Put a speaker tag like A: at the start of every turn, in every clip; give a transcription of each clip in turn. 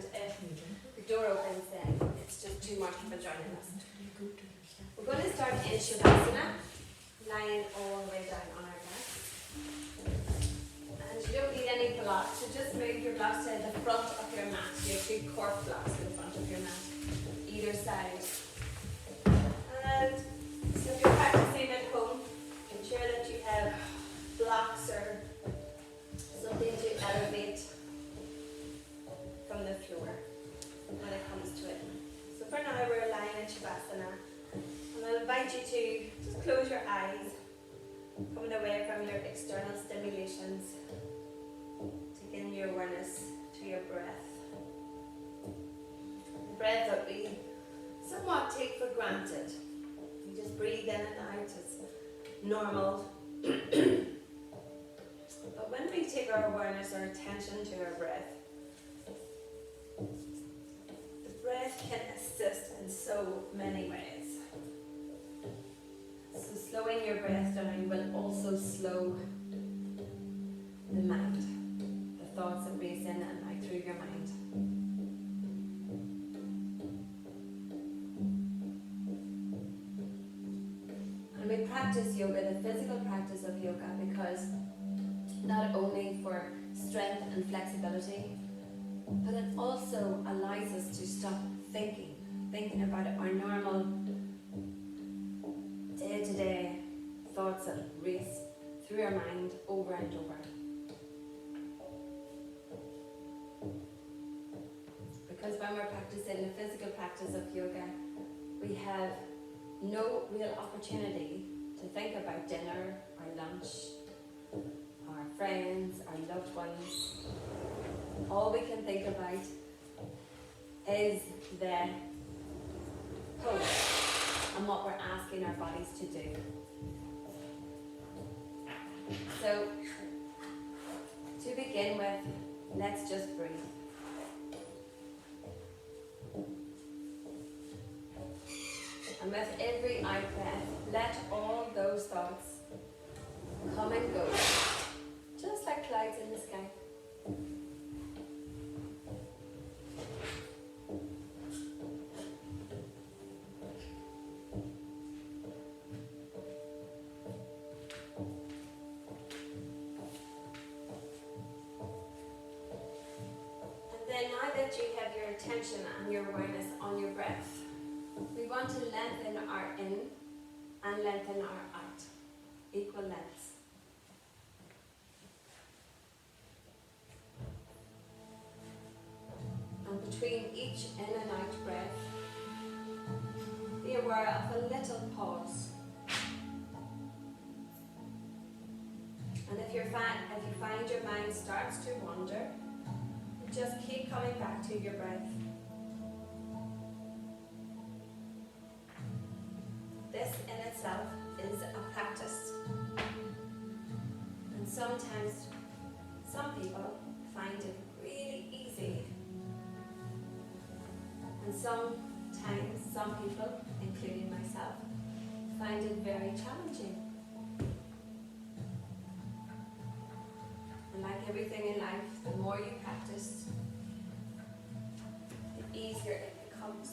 A: and if the door opens, then it's just too much for joining us. We're going to start in Shavasana, lying all the way down on our back. And you don't need any blocks, so just move your blocks to the front of your mat. You have 2 cork blocks in front of your mat, either side. And so if you're practicing at home, ensure that you have blocks or something to elevate from the floor when it comes to it. So for now we're lying in Shavasana, and I'll invite you to just close your eyes, coming away from your external stimulations, taking your awareness to your breath. The breath that we somewhat take for granted. You just breathe in and out as normal. But when we take our awareness, our attention to our breath, the breath can assist in so many ways. So slowing your breath down will also slow the mind, the thoughts that race in and out through your mind. And we practice yoga, the physical practice of yoga, because not only for strength and flexibility, but it also allows us to stop thinking about our normal day-to-day thoughts that race through our mind over and over. Because when we're practicing the physical practice of yoga, we have no real opportunity to think about dinner, our lunch, our friends, our loved ones. All we can think about is the pose and what we're asking our bodies to do. So, to begin with, let's just breathe. And with every out breath, let all those thoughts come and go, just like clouds in the sky. Then now that you have your attention and your awareness on your breath, we want to lengthen our in and lengthen our out, equal lengths. And between each in and out breath, be aware of a little pause. And if you find your mind starts to wander, just keep coming back to your breath. This in itself is a practice. And sometimes some people find it really easy. And sometimes some people, including myself, find it very challenging. And like everything in life, the more you practice, the easier it becomes.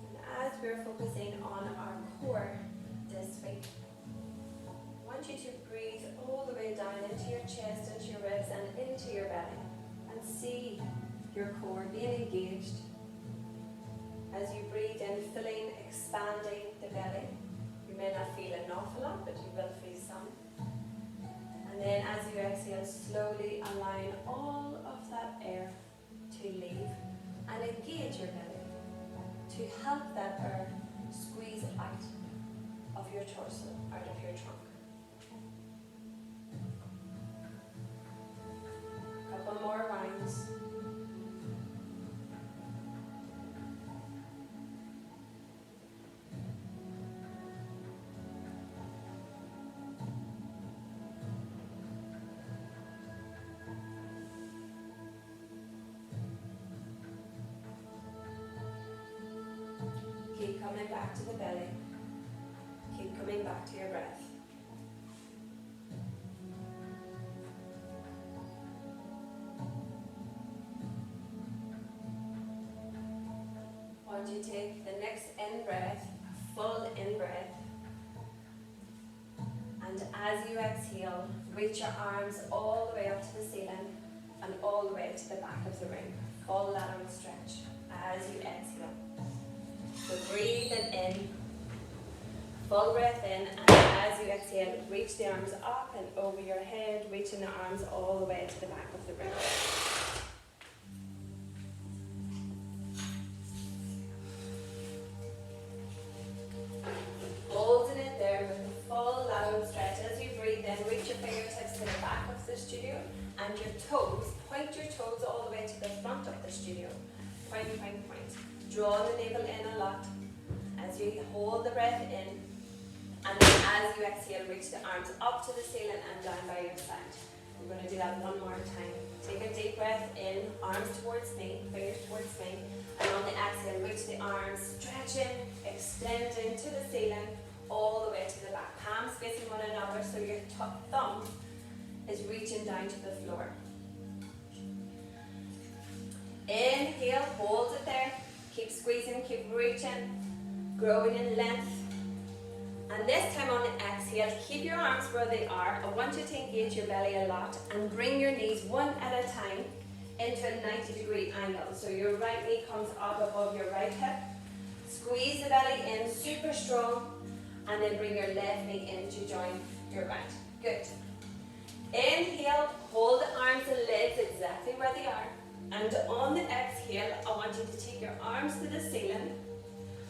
A: And as we're focusing on our core this week, I want you to breathe all the way down into your chest, into your ribs, and into your belly. And see your core being engaged as you breathe in, filling, expanding the belly. You may not feel an awful lot, but you will feel some. And then as you exhale, slowly allowing all of that air to leave and engage your belly to help that air squeeze out of your torso, out of your trunk. Couple more rounds. back to your breath. Once you take the next in-breath, a full in-breath, and as you exhale, reach your arms all the way up to the ceiling and all the way to the back of the room. Full lateral stretch as you exhale. So breathe it in, full breath in, and as you exhale, reach the arms up and over your head, reaching the arms all the way to the back of the room. Holding it there with a full lateral stretch. As you breathe in, reach your fingertips to the back of the studio and your toes, point your toes all the way to the front of the studio. Point, point, point. Draw the navel in a lot as you hold the breath in, and then as you exhale, reach the arms up to the ceiling and down by your side. We're going to do that one more time. Take a deep breath in, arms towards me, fingers towards me, and on the exhale, reach the arms, stretching, extending to the ceiling, all the way to the back. Palms facing one another, so your thumb is reaching down to the floor. Inhale, hold it there. Keep squeezing, keep reaching, growing in length. And this time on the exhale, keep your arms where they are. I want you to engage your belly a lot and bring your knees one at a time into a 90-degree angle. So your right knee comes up above your right hip. Squeeze the belly in super strong, and then bring your left knee in to join your right. Good. Inhale, hold the arms and legs exactly where they are. And on the exhale, I want you to take your arms to the ceiling.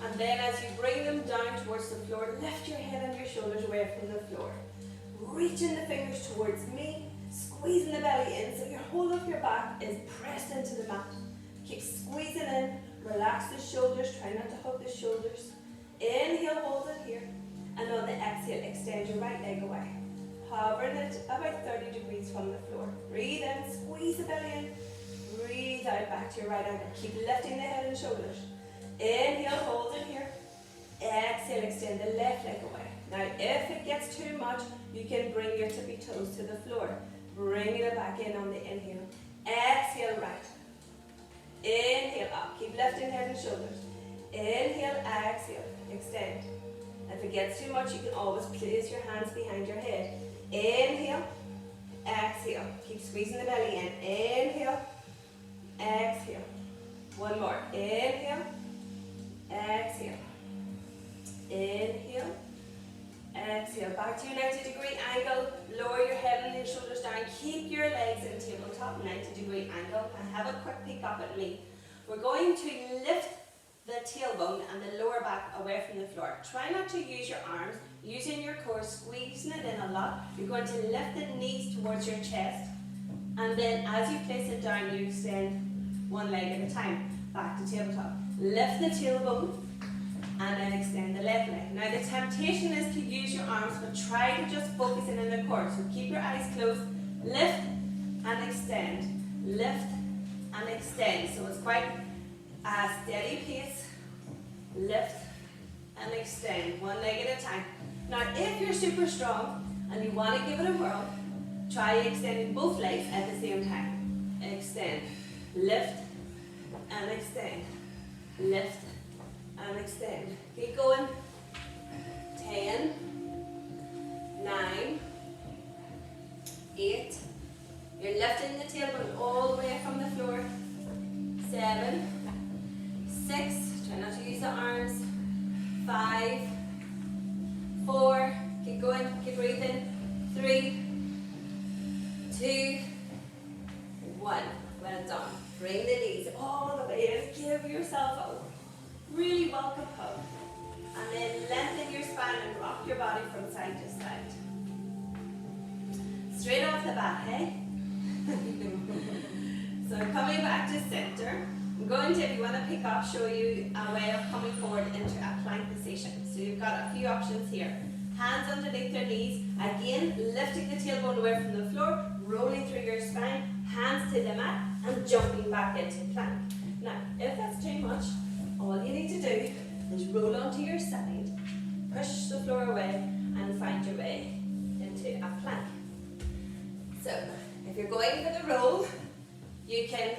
A: And then as you bring them down towards the floor, lift your head and your shoulders away from the floor. Reaching the fingers towards me, squeezing the belly in so your whole of your back is pressed into the mat. Keep squeezing in, relax the shoulders, try not to hug the shoulders. Inhale, hold it here. And on the exhale, extend your right leg away. Hovering it about 30 degrees from the floor. Breathe in, squeeze the belly in. Breathe out back to your right angle. Keep lifting the head and shoulders. Inhale, hold it here. Exhale, extend the left leg away. Now, if it gets too much, you can bring your tippy toes to the floor. Bringing it back in on the inhale. Exhale, right. Inhale, up. Keep lifting head and shoulders. Inhale, exhale, extend. If it gets too much, you can always place your hands behind your head. Inhale, exhale. Keep squeezing the belly in. Inhale, exhale. One more. Inhale, exhale. Inhale, exhale. Back to your 90-degree angle. Lower your head and your shoulders down. Keep your legs in tabletop, 90-degree angle. And have a quick peek up at me. We're going to lift the tailbone and the lower back away from the floor. Try not to use your arms. Using your core, squeezing it in a lot. You're going to lift the knees towards your chest. And then as you place it down, you extend one leg at a time. Back to tabletop. Lift the tailbone and then extend the left leg. Now the temptation is to use your arms, but try to just focus in on the core. So keep your eyes closed. Lift and extend. Lift and extend. So it's quite a steady pace. Lift and extend. One leg at a time. Now if you're super strong and you want to give it a whirl, try extending both legs at the same time. Extend. Lift and extend. Lift and extend. Keep going. 10, 9, 8. You're lifting the tailbone all the way from the floor. 7, 6. Try not to use the arms. 5, 4. Keep going. Keep breathing. 3, 2, 1. Well done. Bring the knees all the way in. Give yourself a really welcome hug. And then lengthen your spine and rock your body from side to side. Straight off the bat, hey? So coming back to center, I'm going to, if you want to pick up, show you a way of coming forward into a plank position. So you've got a few options here. Hands underneath your knees. Again, lifting the tailbone away from the floor, rolling through your spine, hands to the mat, and jumping back into plank. Now, if that's too much, all you need to do is roll onto your side, push the floor away, and find your way into a plank. So, if you're going for the roll, you can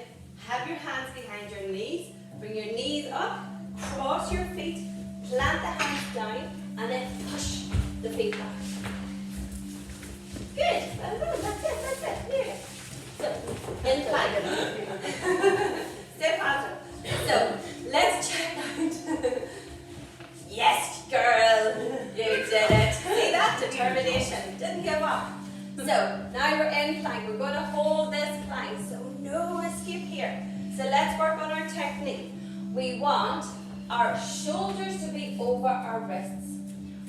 A: have your hands behind your knees, bring your knees up, cross your feet, plant the hands down, and then push the feet back. Good, well done, that's it, there. So, in plank. Step faster. So, let's check out. Yes, girl, you did it. See that? Determination, didn't give up. So, now we're in plank. We're going to hold this plank, so no escape here. So let's work on our technique. We want our shoulders to be over our wrists.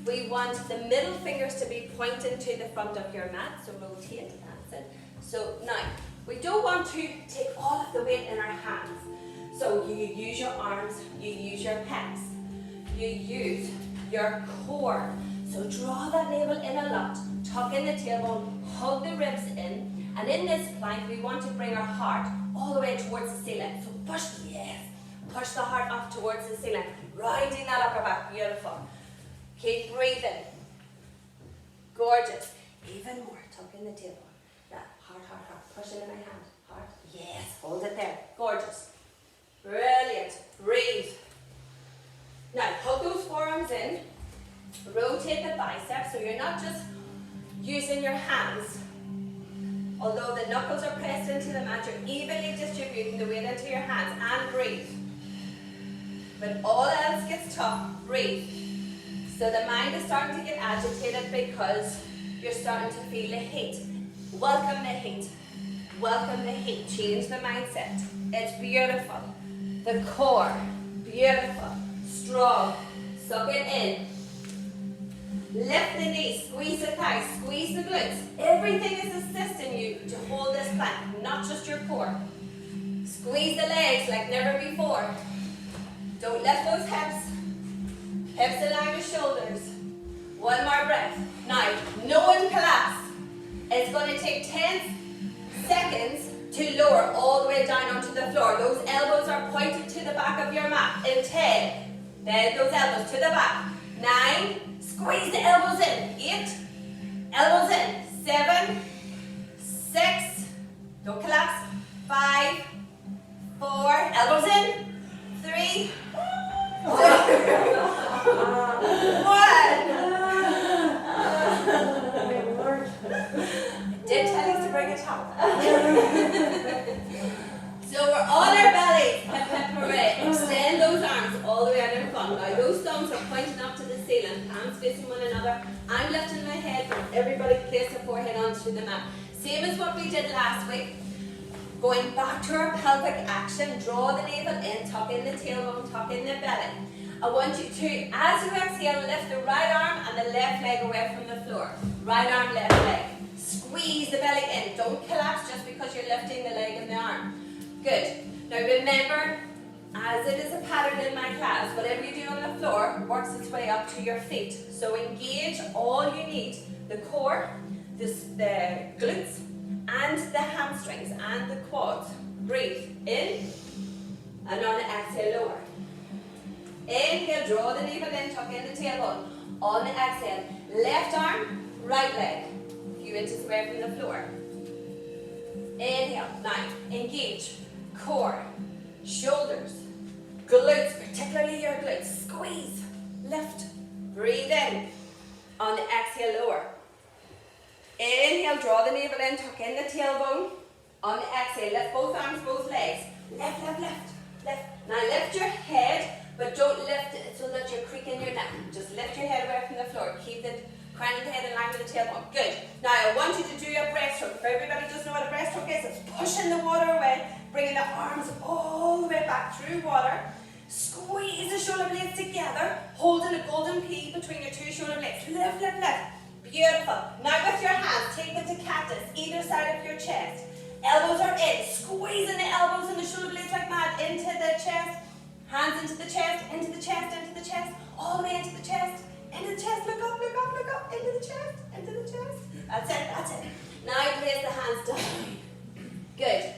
A: We want the middle fingers to be pointing to the front of your mat, so rotate, that's it. So now, we don't want to take all of the weight in our hands. So you use your arms, you use your pecs, you use your core. So draw that navel in a lot, tuck in the tailbone, hug the ribs in, and in this plank we want to bring our heart all the way towards the ceiling. So push, yes, push the heart up towards the ceiling, rounding that upper back, beautiful. Keep breathing. Gorgeous. Even more, tuck in the tailbone. That heart, heart, heart, push it in my hand, heart, yes, hold it there, gorgeous. Brilliant, breathe. Now hug those forearms in, rotate the biceps so you're not just using your hands. Although the knuckles are pressed into the mat, you're evenly distributing the weight into your hands and breathe. When all else gets tough, breathe. So the mind is starting to get agitated because you're starting to feel the heat. Welcome the heat. Welcome the heat. Change the mindset. It's beautiful. The core, beautiful. Strong. Suck it in. Lift the knees, squeeze the thighs, squeeze the glutes. Everything is assisting you to hold this plank, not just your core. Squeeze the legs like never before. Don't lift those hips. Hips align with shoulders. One more breath. Now, no one collapse. It's going to take 10 seconds to lower all the way down onto the floor. Those elbows are pointed to the back of your mat. In 10, bend those elbows to the back. 9, squeeze the elbows in. 8, elbows in. 7, 6, don't collapse. 5, 4, elbows in. 3, 2, 1. Did tell you to bring it up. So we're on our bellies. Hip hip hooray. Extend those arms all the way out in front. Now those thumbs are pointing up to the ceiling, palms facing one another. I'm lifting my head down. Everybody place their forehead onto the mat. Same as what we did last week. Going back to our pelvic action, draw the navel in, tuck in the tailbone, tuck in the belly. I want you to, as you exhale, lift the right arm and the left leg away from the floor. Right arm, left leg. Squeeze the belly in. Don't collapse just because you're lifting the leg and the arm. Good. Now remember, as it is a pattern in my class, whatever you do on the floor works its way up to your feet. So engage all you need. The core, the glutes, and the hamstrings, and the quads. Breathe in, and on the exhale, lower. Inhale, draw the navel in, tuck in the tailbone. On the exhale, left arm, right leg. A few inches away from the floor. Inhale, now engage. Core, shoulders, glutes, particularly your glutes. Squeeze, lift, breathe in. On the exhale, lower. Inhale, draw the navel in, tuck in the tailbone. On the exhale, lift both arms, both legs. Lift, lift, lift, lift. Now lift your head, but don't lift it so that you're creaking your neck. Just lift your head away from the floor. Keep the crown of the head in line with the tailbone. Good. Now I want you to do your breaststroke. If everybody doesn't know what a breaststroke is, it's pushing the water away, bringing the arms all the way back through water. Squeeze the shoulder blades together, holding a golden P between your two shoulder blades. Lift, lift, lift. Beautiful. Now with your hands, take them to cactus, either side of your chest. Elbows are in, squeezing the elbows and the shoulder blades like mad into the chest. Hands into the chest, into the chest, into the chest, all the way into the chest, into the chest. Look up, look up, look up, into the chest, into the chest. That's it, that's it. Now place the hands down. Good.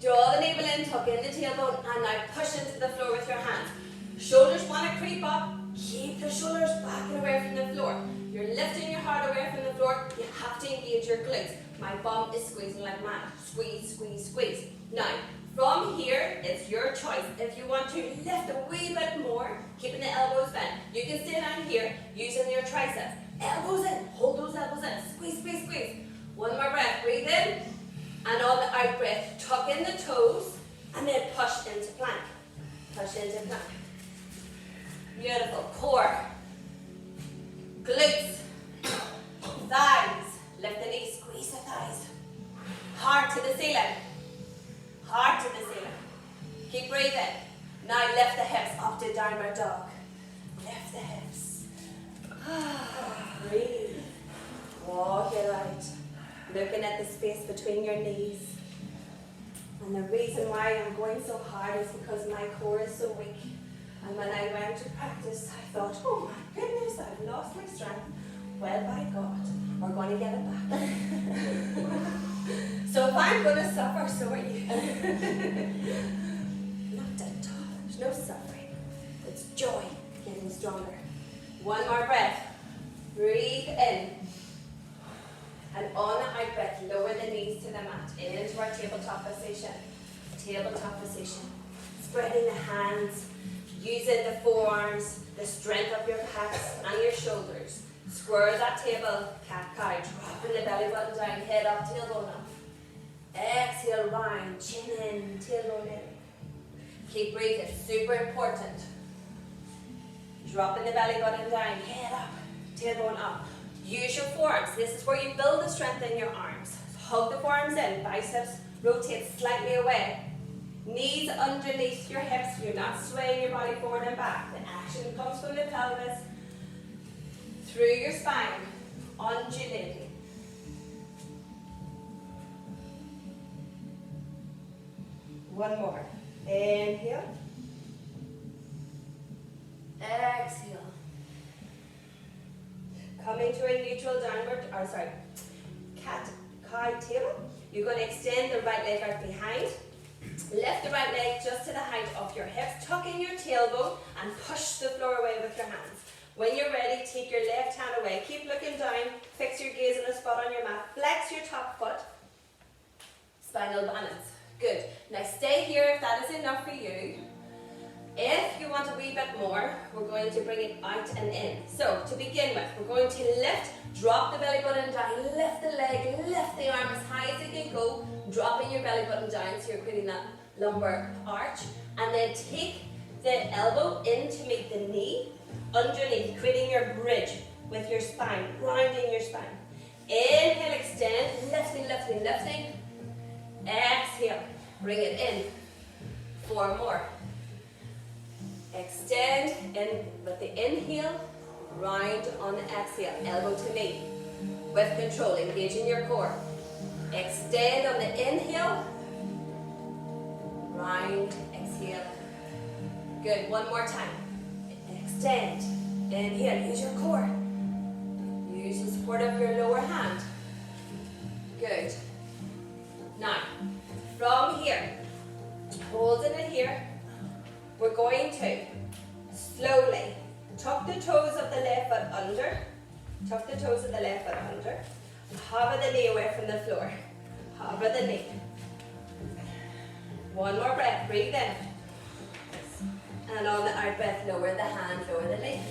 A: Draw the navel in, tuck in the tailbone, and now push into the floor with your hands. Shoulders want to creep up. Keep the shoulders back and away from the floor. You're lifting your your glutes. My bum is squeezing like mad. Squeeze, squeeze, squeeze. Now, from here, it's your choice. If you want to lift a wee bit more, keeping the elbows bent, you can stay down here using your triceps. Elbows in, hold those elbows in. Squeeze, squeeze, squeeze. One more breath, breathe in. And on the out breath, tuck in the toes, and then push into plank. Push into plank. Beautiful. Core. Glutes. Thighs. Lift the knees, squeeze the thighs. Heart to the ceiling. Heart to the ceiling. Keep breathing. Now lift the hips up to downward dog. Lift the hips. Breathe. Walk it out. Looking at the space between your knees. And the reason why I'm going so hard is because my core is so weak. And when I went to practice, I thought, oh my goodness, I've lost my strength. Well, by God, we're going to get it back. So if I'm going to suffer, so are you. Not at all. There's no suffering. It's joy getting stronger. One more breath. Breathe in. And on the out breath, lower the knees to the mat. Into our tabletop position. Tabletop position. Spreading the hands. Using the forearms, the strength of your pecs and your shoulders. Square that table, cat-cow. Dropping the belly button down, head up, tailbone up. Exhale, round, chin in, tailbone in. Keep breathing, super important. Dropping the belly button down, head up, tailbone up. Use your forearms. This is where you build the strength in your arms. Hug the forearms in, biceps rotate slightly away. Knees underneath your hips. You're not swaying your body forward and back. The action comes from the pelvis, through your spine, undulating. One more. Inhale. Exhale. Coming to a neutral downward, cat-cow table. You're going to extend the right leg out behind. Lift the right leg just to the height of your hips. Tuck in your tailbone and push the floor away with your hands. When you're ready, take your left hand away. Keep looking down. Fix your gaze in a spot on your mat. Flex your top foot. Spinal balance. Good. Now stay here if that is enough for you. If you want a wee bit more, we're going to bring it out and in. So, to begin with, we're going to lift, drop the belly button down, lift the leg, lift the arm as high as it can go, dropping your belly button down so you're creating that lumbar arch. And then take the elbow in to meet the knee, underneath, creating your bridge with your spine, rounding your spine. Inhale, extend, lifting, lifting, lifting. Exhale, bring it in. 4 more. Extend in with the inhale, round on the exhale, elbow to knee. With control, engaging your core. Extend on the inhale, round, exhale. Good, one more time. Extend, inhale, use your core. Use the support of your lower hand. Good. Now, from here, holding it here, we're going to slowly tuck the toes of the left foot under. Tuck the toes of the left foot under. Hover the knee away from the floor. Hover the knee. One more breath. Breathe in. And on the out breath, lower the hand, lower the knee.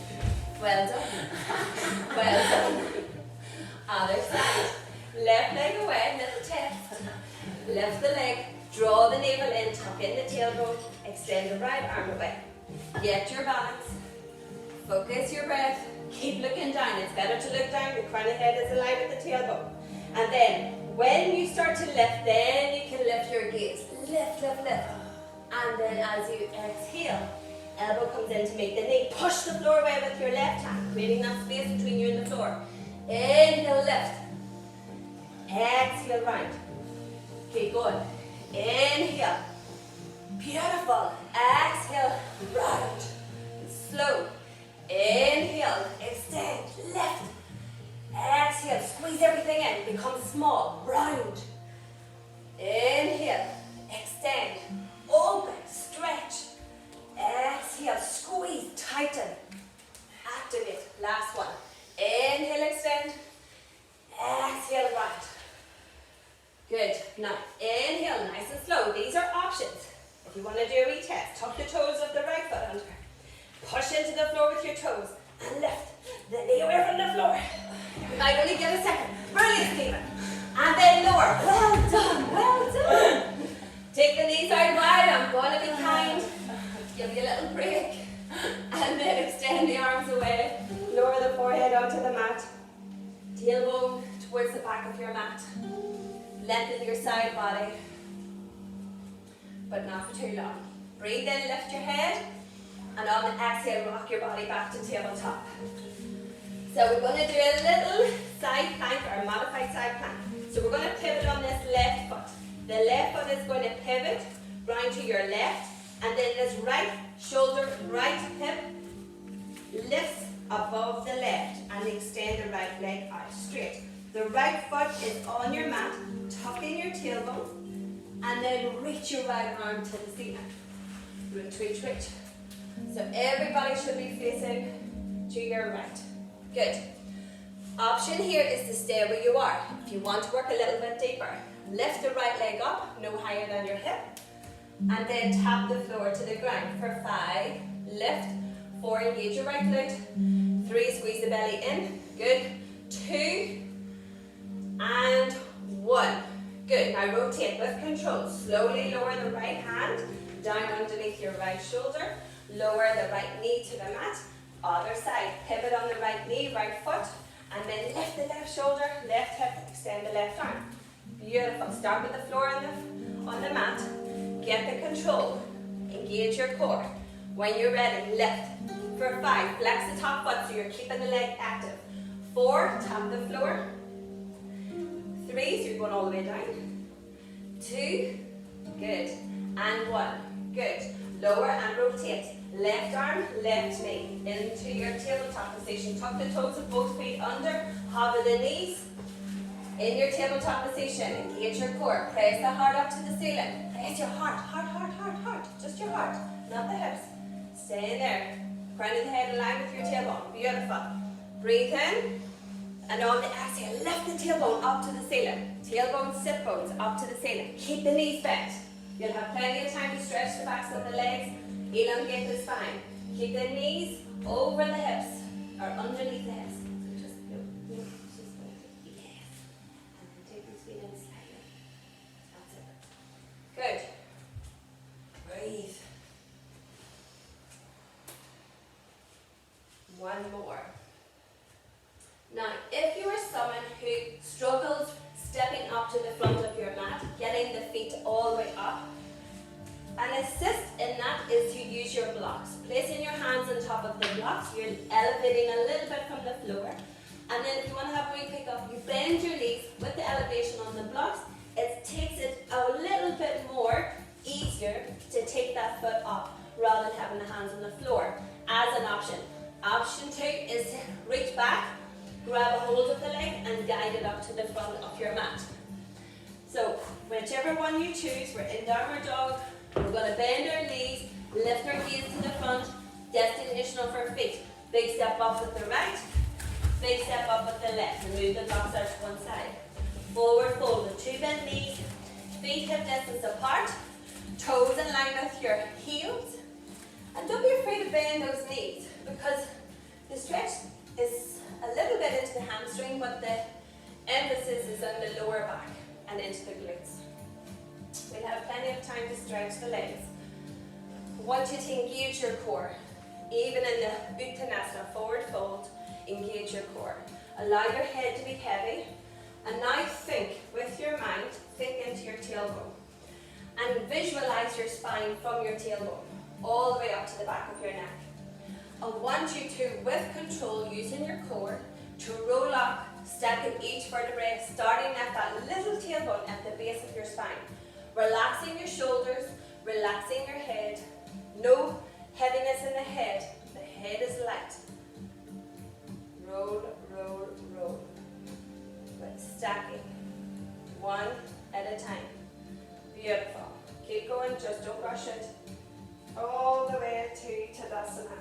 A: Well done. Well done. Other side. Left leg away, little test. Lift the leg. Draw the navel in, tuck in the tailbone, extend the right arm away. Get your balance. Focus your breath. Keep looking down. It's better to look down. The crown of the head is aligned with the tailbone. And then, when you start to lift, then you can lift your gaze. Lift, lift, lift. And then as you exhale, elbow comes in to meet the knee. Push the floor away with your left hand, creating that space between you and the floor. Inhale, lift. Exhale, round. Keep going. Inhale. Beautiful. Exhale. Round. Slow. Inhale. Extend. Lift. Exhale. Squeeze everything in. Become small. Round. Inhale. Extend. Open. Stretch. Exhale. Squeeze. Tighten. Activate. Last one. Inhale. Extend. Exhale. Round. Now, inhale, nice and slow. These are options. If you want to do a retest, tuck the toes of the right foot under. Push into the floor with your toes and lift the knee away from the floor. You might only get a second. Brilliant, Stephen. And then lower. Well done, well done. Take the knees out wide. I'm going to be kind. Give you a little break. And then extend the arms away. Lower the forehead onto the mat. Tailbone towards the back of your mat. Lengthen your side body. But not for too long. Breathe in, lift your head. And on the exhale, rock your body back to tabletop. So we're going to do a little side plank or a modified side plank. So we're going to pivot on this left foot. The left foot is going to pivot round to your left. And then this right shoulder, right hip lifts above the left and extend the right leg out straight. The right foot is on your mat, tuck in your tailbone, and then reach your right arm to the ceiling. Reach, reach, reach. So everybody should be facing to your right. Good. Option here is to stay where you are. If you want to work a little bit deeper, lift the right leg up, no higher than your hip, and then tap the floor to the ground. For 5, lift. 4, engage your right glute. 3, squeeze the belly in. Good. 2, and 1. Good. Now rotate with control. Slowly lower the right hand down underneath your right shoulder. Lower the right knee to the mat. Other side. Pivot on the right knee, right foot. And then lift the left shoulder, left hip, extend the left arm. Beautiful. Start with the floor on the mat. Get the control. Engage your core. When you're ready, lift. For 5, flex the top foot so you're keeping the leg active. 4, tap the floor. 3, so you're going all the way down. 2, good. And 1, good. Lower and rotate. Left arm, left knee. Into your tabletop position. Tuck the toes of both feet under. Hover the knees. In your tabletop position, engage your core. Press the heart up to the ceiling. Press your heart, heart, heart, heart, heart. Just your heart, not the hips. Stay in there. Crown of the head in line with your tailbone. Beautiful. Breathe in. And on the exhale, lift the tailbone up to the ceiling. Tailbone, sit bones up to the ceiling. Keep the knees bent. You'll have plenty of time to stretch the backs of the legs. Elongate the spine. Keep the knees over the hips or underneath the hips. So just yes. And then take your feet in slightly. That's it. Good. Breathe. 1 more. Now, if you are someone who struggles stepping up to the front of your mat, getting the feet all the way up, an assist in that is to use your blocks. Placing your hands on top of the blocks, you're elevating a little bit from the floor. And then if you want to have a wee pick up, you bend your knees with the elevation on the blocks. It takes it a little bit more easier to take that foot up rather than having the hands on the floor as an option. Option 2 is to reach back, grab a hold of the leg and guide it up to the front of your mat. So whichever one you choose, we're in downward dog. We're going to bend our knees, lift our gaze to the front, destination of our feet. Big step up with the right, big step up with the left. And move the blocks out to one side. Forward fold with 2 bent knees, feet hip distance apart, toes in line with your heels. And don't be afraid to bend those knees because the stretch is a little bit into the hamstring, but the emphasis is on the lower back and into the glutes. We'll have plenty of time to stretch the legs. I want you to engage your core. Even in the Uttanasana, forward fold, engage your core. Allow your head to be heavy. And now think with your mind, think into your tailbone. And visualize your spine from your tailbone all the way up to the back of your neck. I want you to, with control, using your core, to roll up, stacking each vertebrae, starting at that little tailbone at the base of your spine. Relaxing your shoulders, relaxing your head. No heaviness in the head. The head is light. Roll, roll, roll. With stacking. 1 at a time. Beautiful. Keep going, just don't rush it. All the way to Tadasana.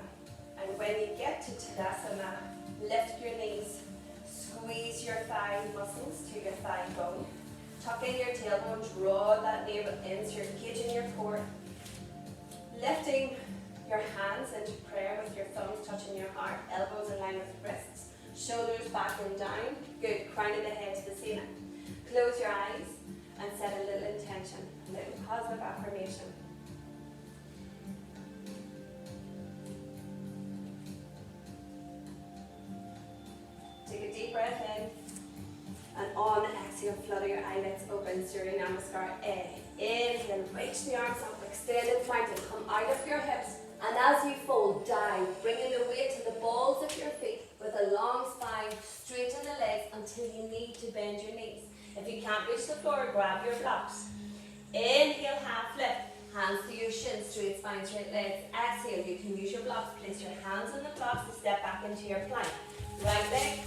A: And when you get to Tadasana, lift your knees. Squeeze your thigh muscles to your thigh bone. Tuck in your tailbone, draw that navel in, so you're engaging your core. Lifting your hands into prayer with your thumbs touching your heart, elbows in line with wrists, shoulders back and down. Good, crown of the head to the ceiling. Close your eyes and set a little intention, a little positive affirmation. Take a deep breath in, and on exhale, flutter your eyelids open, Surya Namaskar A. Inhale, reach the arms up, extend the mountain, come out of your hips, and as you fold down, bringing the weight to the balls of your feet with a long spine, straighten the legs until you need to bend your knees. If you can't reach the floor, grab your blocks. Inhale, half lift, hands to your shins, straight spine, straight legs. Exhale, you can use your blocks, place your hands on the blocks to step back into your plank. Right leg,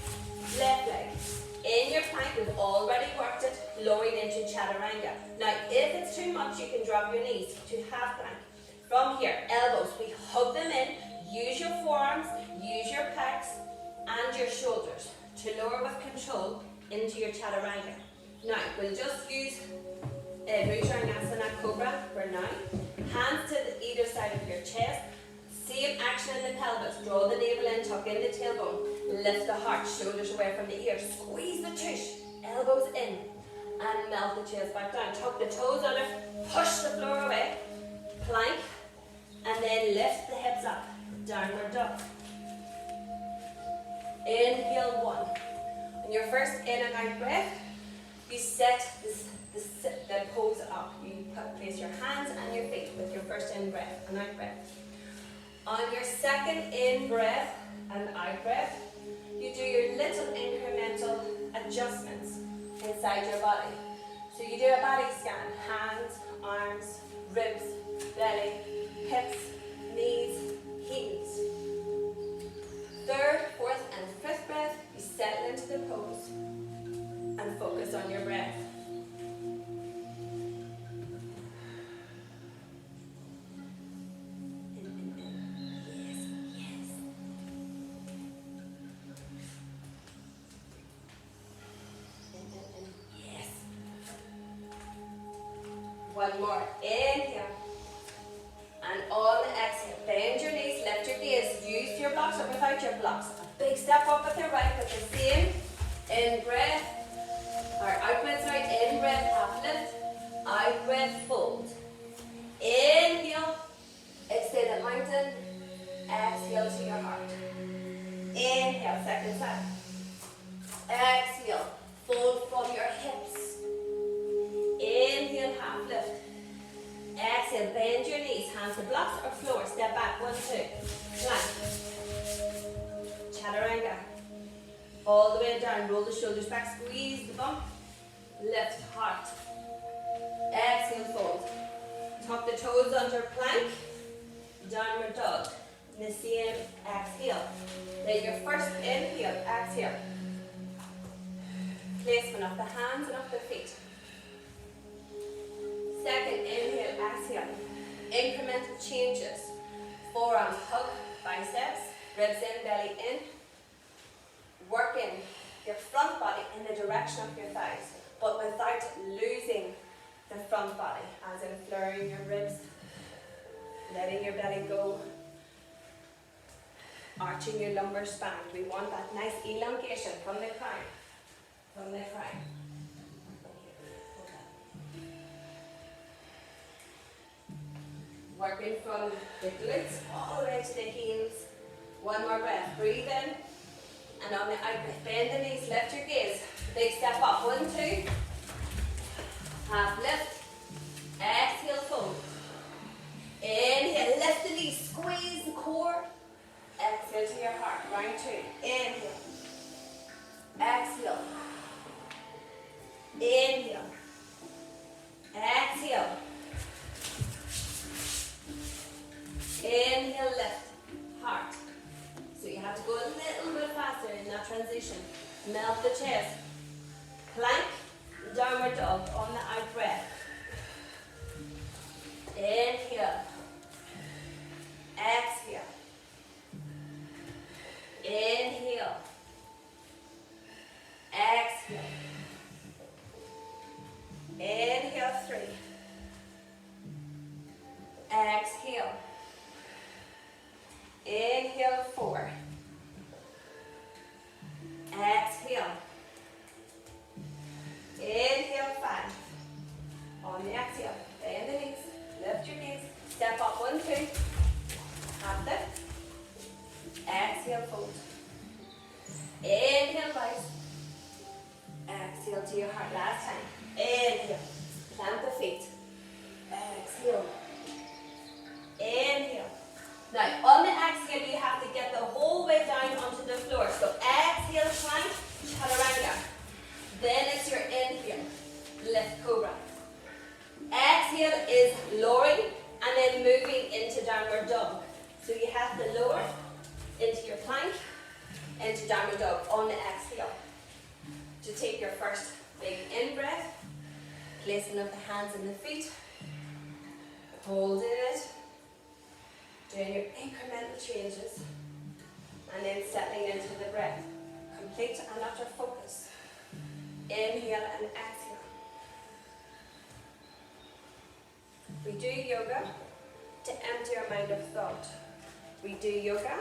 A: left leg. In your plank, we've already worked it, lowering into chaturanga. Now, if it's too much, you can drop your knees to half plank. From here, elbows, we hug them in, use your forearms, use your pecs and your shoulders to lower with control into your chaturanga. Now, we'll just use Bhujangasana Cobra for now. Hands to either side of your chest. Same action in the pelvis. Draw the navel in, tuck in the tailbone. Lift the heart, shoulders away from the ears. Squeeze the tush, elbows in, and melt the chest back down. Tuck the toes under, push the floor away. Plank, and then lift the hips up. Downward dog. Inhale, one. On your first in and out breath, you set the pose up. You place your hands and your feet with your first in breath and out breath. On your second in breath and out breath, you do your little incremental adjustments inside your body. So you do a body scan, hands, arms, ribs, belly, hips, knees, heels. Third, fourth and fifth breath, you settle into the pose and focus on your breath. One more, inhale, and on the exhale, bend your knees, lift your gaze, use your blocks or without your blocks. A big step up with your right, with the same in breath, or out breath, sorry, in breath, half lift, out breath, fold. Inhale, extend the mountain, exhale to your heart. Inhale, second side. Exhale, fold from your hips. Inhale, half lift. Exhale, bend your knees, hands to blocks or floor. Step back, 1, 2. Plank. Chaturanga. All the way down, roll the shoulders back, squeeze the bum. Lift, heart. Exhale, fold. Tuck the toes under plank. Downward dog. And the same exhale. Then your first inhale, exhale. Placement of the hands and of the feet. Second inhale, exhale. Incremental changes. Forearms hug, biceps, ribs in, belly in. Working your front body in the direction of your thighs, but without losing the front body, as in flaring your ribs, letting your belly go, arching your lumbar spine. We want that nice elongation from the crown. From the crown. Working from the glutes all the way to the heels. One more breath. Breathe in. And on the out breath, bend the knees, lift your gaze. Big step up. 1, 2. Half lift. Exhale, fold. Inhale, lift the knees, squeeze the core. Exhale to your heart. Round 2. Inhale. Exhale. Inhale. Exhale. Inhale, lift, heart. So you have to go a little bit faster in that transition. Melt the chest. Plank, downward dog on the out breath. 3. Exhale. Inhale, 4. Exhale. Inhale, 5. On the exhale, bend the knees, lift your knees, step up, 1, 2. Half lift. Exhale, fold. Inhale, rise. Exhale to your heart. Last time. Inhale. Plant the feet. Exhale. Inhale. Now, on the exhale, you have to get the whole way down onto the floor. So, exhale, plank, chaturanga. Then it's your inhale. Lift cobra. Exhale is lowering and then moving into downward dog. So, you have to lower into your plank, into downward dog on the exhale. To take your first big in-breath, placing of the hands and the feet, holding it, doing your incremental changes, and then settling into the breath. Complete and utter focus. Inhale and exhale. We do yoga to empty our mind of thought. We do yoga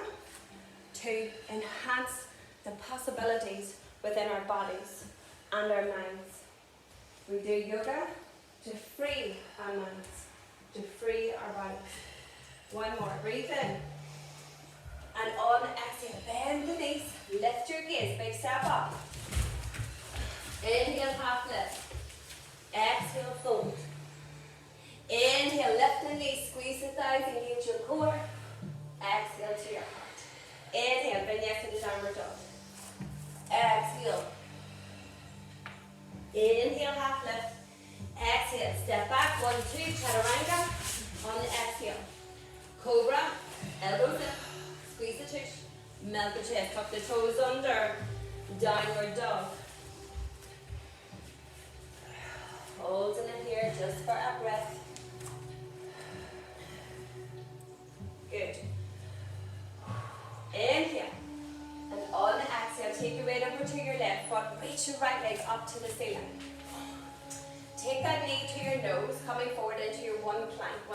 A: to enhance the possibilities within our bodies and our minds. We do yoga to free our minds, to free our bodies. One more, breathe in. And on exhale, bend the knees, lift your gaze, big step up. Inhale, half lift. Exhale, fold. Inhale, lift the knees, squeeze the thighs, engage your core. Exhale to your heart. Inhale, vinyasa to downward dog. Exhale. Inhale, half lift. Exhale, step back, 1, 2, chaturanga. On the exhale. Cobra, elbows in, squeeze the tush, melt the chest, tuck the toes under, downward dog. Holding it here just for a breath. Good. Inhale. And on the exhale, take your weight over to your left foot, reach your right leg up to the ceiling. Take that knee to your nose, coming forward into your one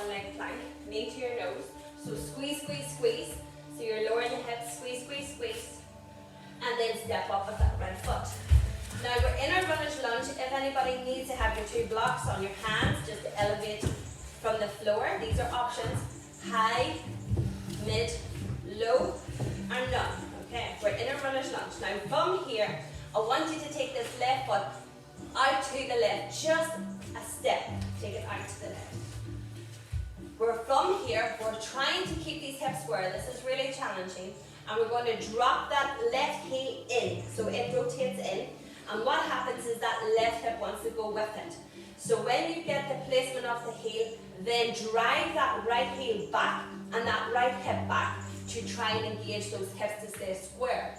A: leg plank, knee to your nose. So squeeze, squeeze, squeeze. So you're lowering the hips, squeeze, squeeze, squeeze. And then step up with that right foot. Now we're in our runner's lunge. If anybody needs to have your 2 blocks on your hands, just to elevate from the floor. These are options, high, mid, low, and none. Okay, we're in a runner's lunge. Now from here, I want you to take this left foot out to the left, just a step. Take it out to the left. We're from here, we're trying to keep these hips square. This is really challenging. And we're going to drop that left heel in. So it rotates in. And what happens is that left hip wants to go with it. So when you get the placement of the heel, then drive that right heel back and that right hip back to try and engage those hips to stay square.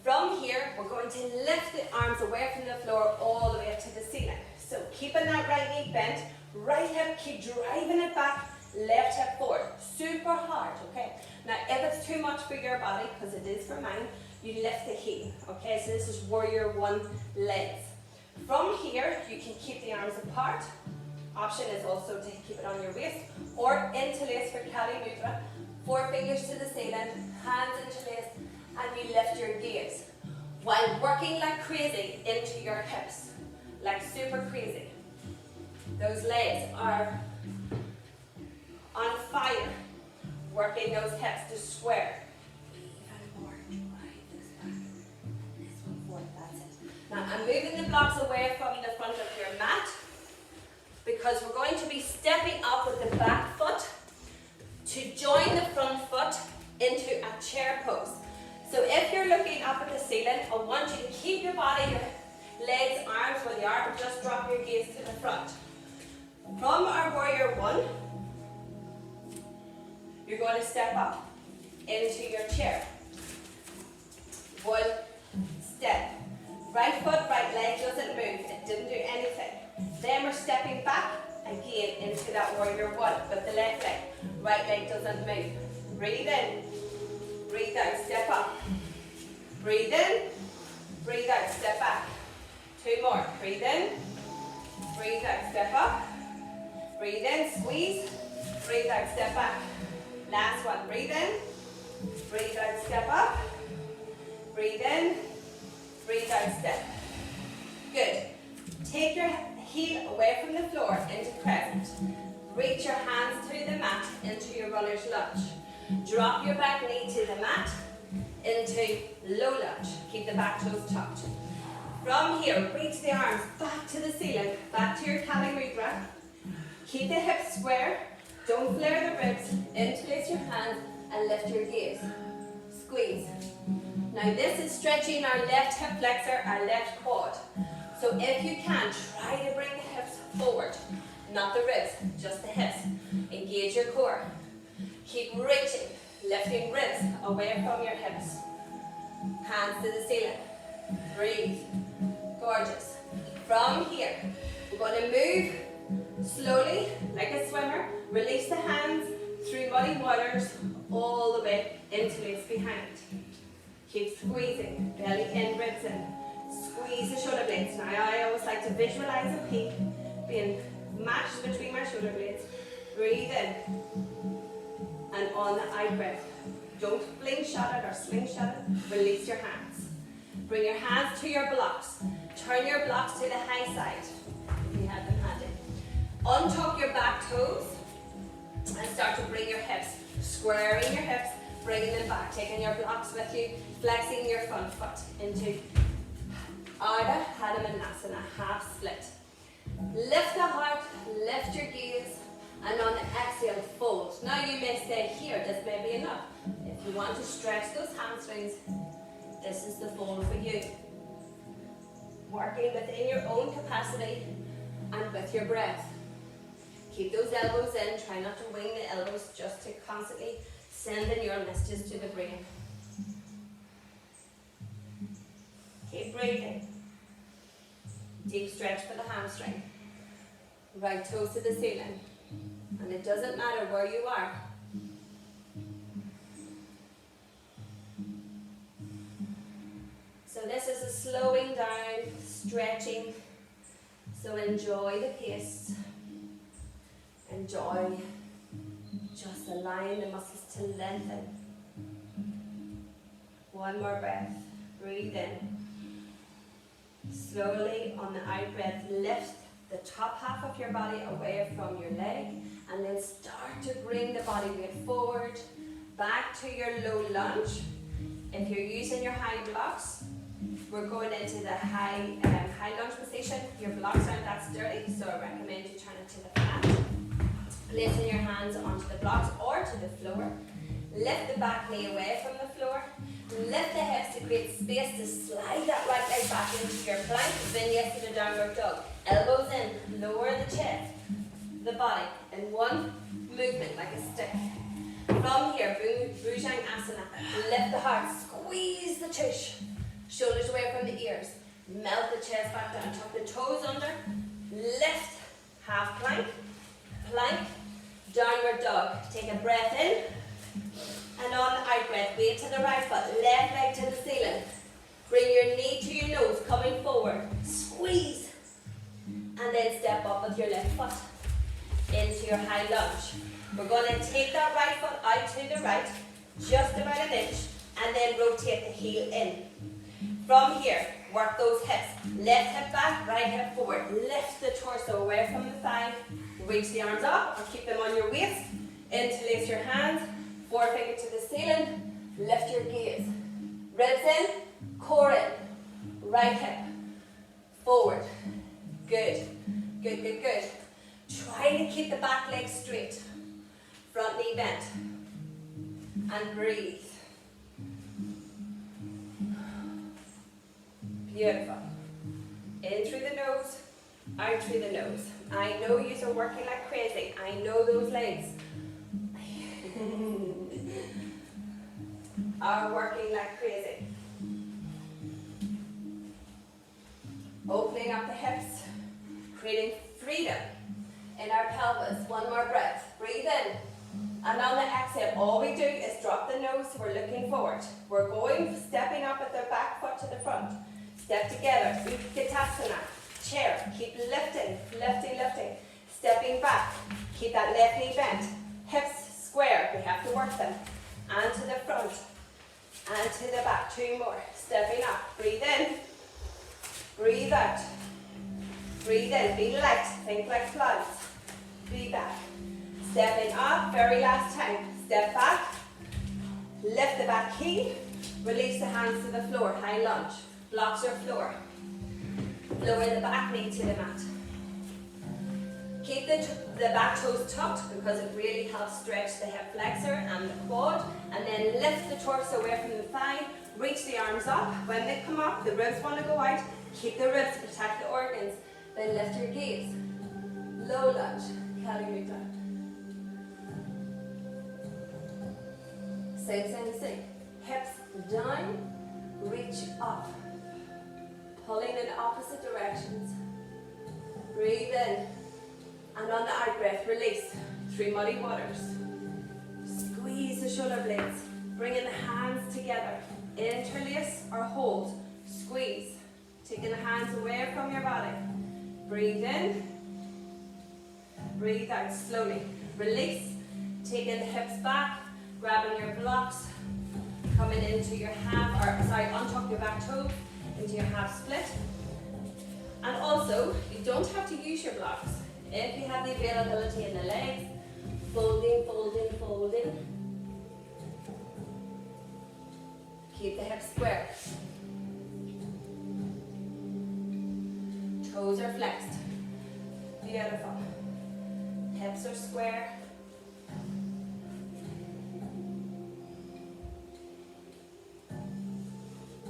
A: From here, we're going to lift the arms away from the floor all the way up to the ceiling. So keeping that right knee bent, right hip, keep driving it back, left hip forward. Super hard, okay? Now, if it's too much for your body, because it is for mine, you lift the heel, okay? So this is warrior 1 legs. From here, you can keep the arms apart. Option is also to keep it on your waist, or interlace for Kali Mudra. 4 fingers to the ceiling, hands interlaced, and you lift your gaze while working like crazy into your hips, like super crazy. Those legs are on fire, working those hips to square. Even more, drive this back, this one forward, that's it. Now I'm moving the blocks away from the front of your mat because we're going to be stepping up with the back foot to join the front foot into a chair pose. So if you're looking up at the ceiling, I want you to keep your body, your legs, arms where they are, but just drop your gaze to the front. From our warrior 1, you're going to step up into your chair. 1 step. Right foot, right leg doesn't move. It didn't do anything. Then we're stepping back again into that warrior 1 with the left leg. Right leg doesn't move. Breathe in. Breathe out, step up. Breathe in, breathe out, step back. 2 more. Breathe in, breathe out, out, step up. Breathe in, squeeze. Breathe out, step back. Last one, breathe in. Breathe out, step up. Breathe in. Breathe out, step. Good. Take your heel away from the floor into crescent. Reach your hands to the mat into your runner's lunge. Drop your back knee to the mat into low lunge. Keep the back toes tucked. From here, reach the arms back to the ceiling, back to your Kali Mudra. Keep the hips square. Don't flare the ribs. Interlace your hands and lift your gaze. Squeeze. Now this is stretching our left hip flexor, our left quad. So if you can, try to bring the hips forward. Not the ribs, just the hips. Engage your core. Keep reaching, lifting ribs away from your hips. Hands to the ceiling. Breathe. Gorgeous. From here, we're going to move slowly, like a swimmer. Release the hands through muddy waters, all the way into lace behind. Keep squeezing, belly in, ribs in. Squeeze the shoulder blades. Now I always like to visualize a peak being matched between my shoulder blades. Breathe in. And on the out breath. Don't slingshot it or slingshot it. Release your hands. Bring your hands to your blocks. Turn your blocks to the high side, if you have them handy. Untuck your back toes and start to bring your hips. Squaring your hips, bringing them back. Taking your blocks with you, flexing your front foot into Ardha Hanumanasana, half split. Lift the heart, lift your gaze, and on the exhale, fold. Now you may stay here, this may be enough. If you want to stretch those hamstrings, this is the fold for you. Working within your own capacity and with your breath. Keep those elbows in, try not to wing the elbows, just to constantly send in your messages to the brain. Keep breathing. Deep stretch for the hamstring. Right toes to the ceiling. And it doesn't matter where you are. So this is a slowing down, stretching. So enjoy the pace. Enjoy. Just allowing the muscles to lengthen. One more breath. Breathe in. Slowly on the out breath, lift the top half of your body away from your leg, and then start to bring the body weight forward, back to your low lunge. If you're using your high blocks, we're going into the high lunge position. Your blocks aren't that sturdy, so I recommend you turn it to the flat. Placing your hands onto the blocks or to the floor. Lift the back knee away from the floor. Lift the hips to create space to slide that right leg back into your plank. Vinyasa to the downward dog. Elbows in, lower the chest, the body in one movement like a stick. From here, Bhujang Asana. Lift the heart, squeeze the tush. Shoulders away from the ears. Melt the chest back down. Tuck the toes under. Lift, half plank, plank, downward dog. Take a breath in. And on the out breath, weight to the right foot, left leg to the ceiling. Bring your knee to your nose, coming forward. Squeeze. And then step up with your left foot into your high lunge. We're going to take that right foot out to the right, just about an inch, and then rotate the heel in. From here, work those hips. Left hip back, right hip forward. Lift the torso away from the thigh. Reach the arms up or keep them on your waist. Interlace your hands. Forefinger to the ceiling, lift your gaze. Ribs in, core in. Right hip, forward. Good, good, good, good. Try to keep the back leg straight. Front knee bent. And breathe. Beautiful. In through the nose, out through the nose. I know you are working like crazy. I know those legs are working like crazy. Opening up the hips, creating freedom in our pelvis. One more breath. Breathe in. And on the exhale, all we do is drop the nose, so we're looking forward. We're going, stepping up with the back foot to the front. Step together. Utkatasana. Chair. Keep lifting, lifting, lifting. left knee bent. Hips square, we have to work them. And to the front, and to the back. 2 more. Stepping up. Breathe in. Breathe out. Breathe in. Be light. Think like flies. Breathe back. Stepping up. Very last time. Step back. Lift the back heel. Release the hands to the floor. High lunge. Blocks your floor. Lower the back knee to the mat. Keep the back toes tucked because it really helps stretch the hip flexor and the quad. And then lift the torso away from the thigh. Reach the arms up. When they come up, the ribs want to go out. Keep the ribs, protect the organs. Then lift your gaze. Low lunge. Carry it down. Same, same, same. Hips down. Reach up. Pulling in opposite directions. Breathe in. And on the out breath, release. 3 muddy waters. Squeeze the shoulder blades. Bringing the hands together. Interlace or hold. Squeeze. Taking the hands away from your body. Breathe in. Breathe out slowly. Release. Taking the hips back. Grabbing your blocks. Coming into your half, untuck your back toe. Into your half split. And also, you don't have to use your blocks. If you have the availability in the legs, folding, folding, folding. Keep the hips square. Toes are flexed. Beautiful. Hips are square.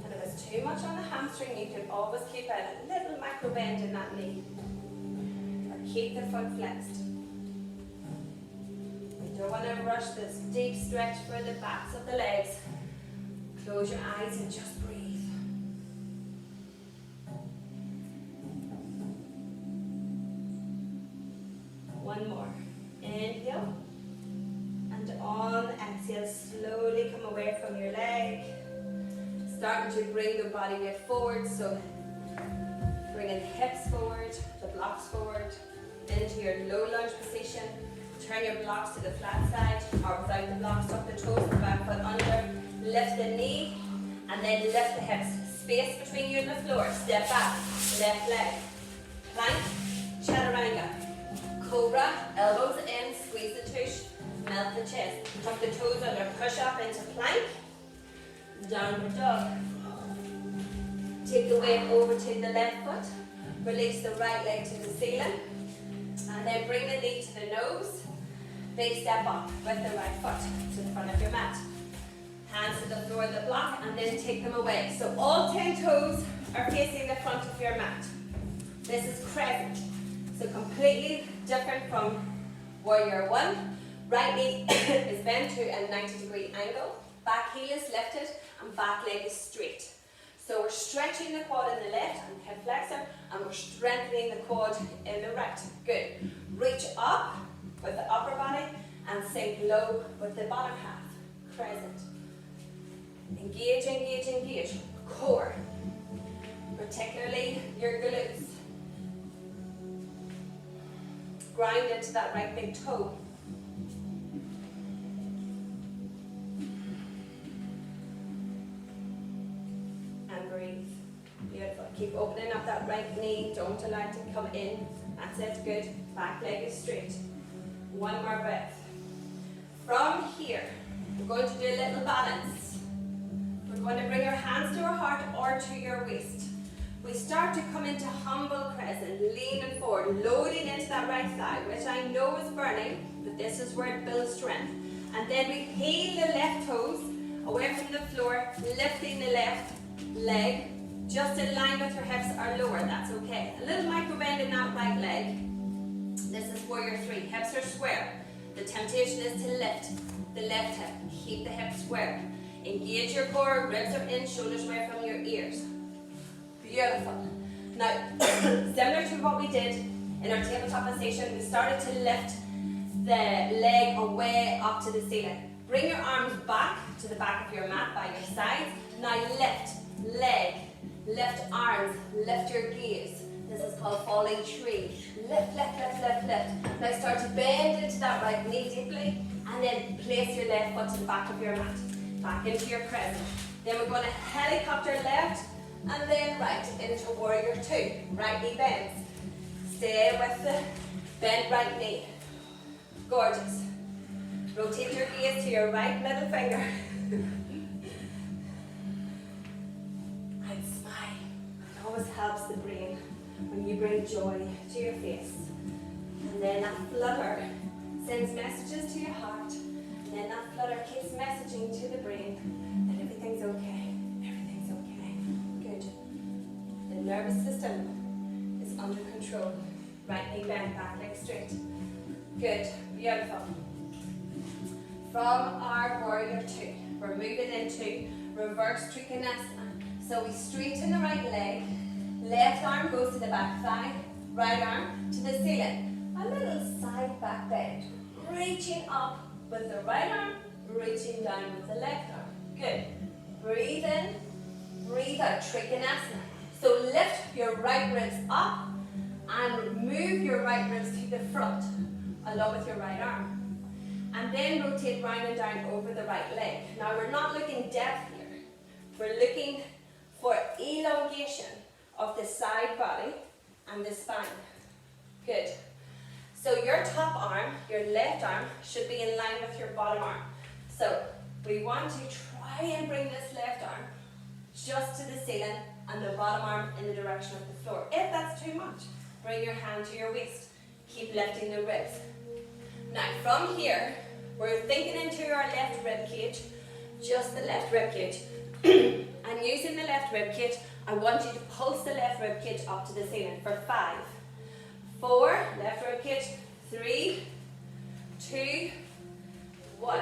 A: And if it's too much on the hamstring, you can always keep a little micro bend in that knee. Keep the foot flexed. You don't want to rush this deep stretch for the backs of the legs. Close your eyes and just breathe. One more. Inhale. And on exhale, slowly come away from your leg. Starting to bring the body weight forward. So bringing the hips forward, the blocks forward. Into your low lunge position. Turn your blocks to the flat side, or without the blocks, tuck the toes, the back foot under. Lift the knee, and then lift the hips. Space between you and the floor. Step back, left leg. Plank, chaturanga. Cobra, elbows in, squeeze the tush, melt the chest. Tuck the toes under, push up into plank. Downward dog. Take the weight over to the left foot. Release the right leg to the ceiling. And then bring the knee to the nose. Big step up with the right foot to the front of your mat. Hands to the floor of the block and then take them away. So all 10 toes are facing the front of your mat. This is crescent. So completely different from warrior 1. Right knee is bent to a 90-degree angle. Back heel is lifted and back leg is straight. So we're stretching the quad in the left and hip flexor, and we're strengthening the quad in the right. Good. Reach up with the upper body and sink low with the bottom half. Crescent. Engage, engage, engage. Core. Particularly your glutes. Grind into that right big toe. Breathe. Beautiful. Keep opening up that right knee. Don't allow it to come in. That's it. Good. Back leg is straight. One more breath. From here, we're going to do a little balance. We're going to bring our hands to our heart or to your waist. We start to come into humble crescent, leaning forward, loading into that right thigh, which I know is burning, but this is where it builds strength. And then we heel the left toes away from the floor, lifting the left leg just in line with your hips or lower. That's okay. A little micro bend in that right leg. This is warrior 3. Hips are square. The temptation is to lift the left hip. Keep the hip square. Engage your core. Ribs are in, shoulders away from your ears. Beautiful. Now, similar to what we did in our tabletop position, we started to lift the leg away up to the ceiling. Bring your arms back to the back of your mat by your sides. Now lift leg, lift arms, lift your gaze. This is called falling tree. Lift, lift, lift, lift, lift. Now start to bend into that right knee deeply, and then place your left foot to the back of your mat. Back into your crescent. Then we're going to helicopter left, and then right into warrior two. Right knee bends. Stay with the bent right knee. Gorgeous. Rotate your gaze to your right middle finger. And smile. It always helps the brain when you bring joy to your face. And then that flutter sends messages to your heart. And then that flutter keeps messaging to the brain that everything's okay. Everything's okay. Good. The nervous system is under control. Right knee bent, back leg straight. Good. Beautiful. From our warrior two, we're moving into reverse trikonasana. So we straighten the right leg, left arm goes to the back thigh, right arm to the ceiling. A little side back bend, reaching up with the right arm, reaching down with the left arm. Good. Breathe in, breathe out, trikonasana. So lift your right ribs up and move your right ribs to the front, along with your right arm. And then rotate round and down over the right leg. Now we're not looking depth here. We're looking for elongation of the side body and the spine. Good. So your top arm, your left arm, should be in line with your bottom arm. So we want to try and bring this left arm just to the ceiling and the bottom arm in the direction of the floor. If that's too much, bring your hand to your waist. Keep lifting the ribs. Now from here, we're thinking into our left rib cage, just the left rib cage. And using the left rib cage, I want you to pulse the left rib cage up to the ceiling for 5, 4, left rib cage, 3, 2, 1.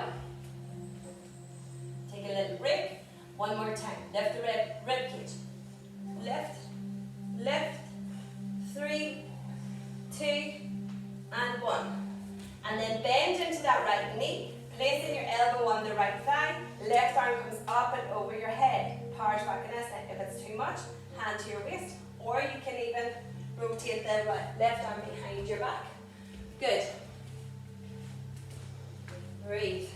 A: Take a little break. One more time. Lift the rib cage. Lift, lift, 3, 2, and 1. And then bend into that right knee. Placing your elbow on the right thigh. Left arm comes up and over your head. Parshvakonasana. If it's too much, hand to your waist. Or you can even rotate the left arm behind your back. Good. Breathe.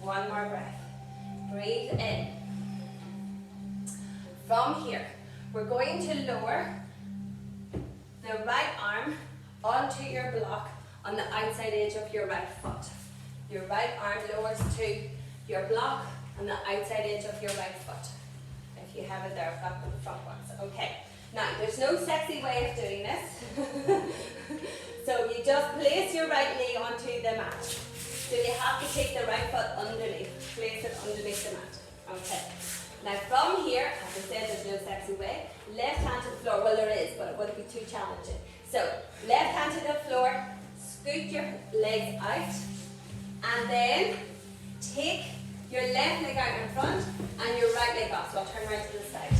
A: One more breath. Breathe in. From here, we're going to lower the right arm onto your block on the outside edge of your right foot. Your right arm lowers to your block on the outside edge of your right foot. If you have it there, I've got the front ones. Okay. Now, there's no sexy way of doing this. So you just place your right knee onto the mat. So you have to take the right foot underneath. Place it underneath the mat. Okay. Now from here, as I said, there's no sexy way. Left hand to the floor. Well, there is, but it wouldn't be too challenging. So left hand to the floor. Scoot your legs out. And then take your left leg out in front and your right leg off. So I'll turn right to the side.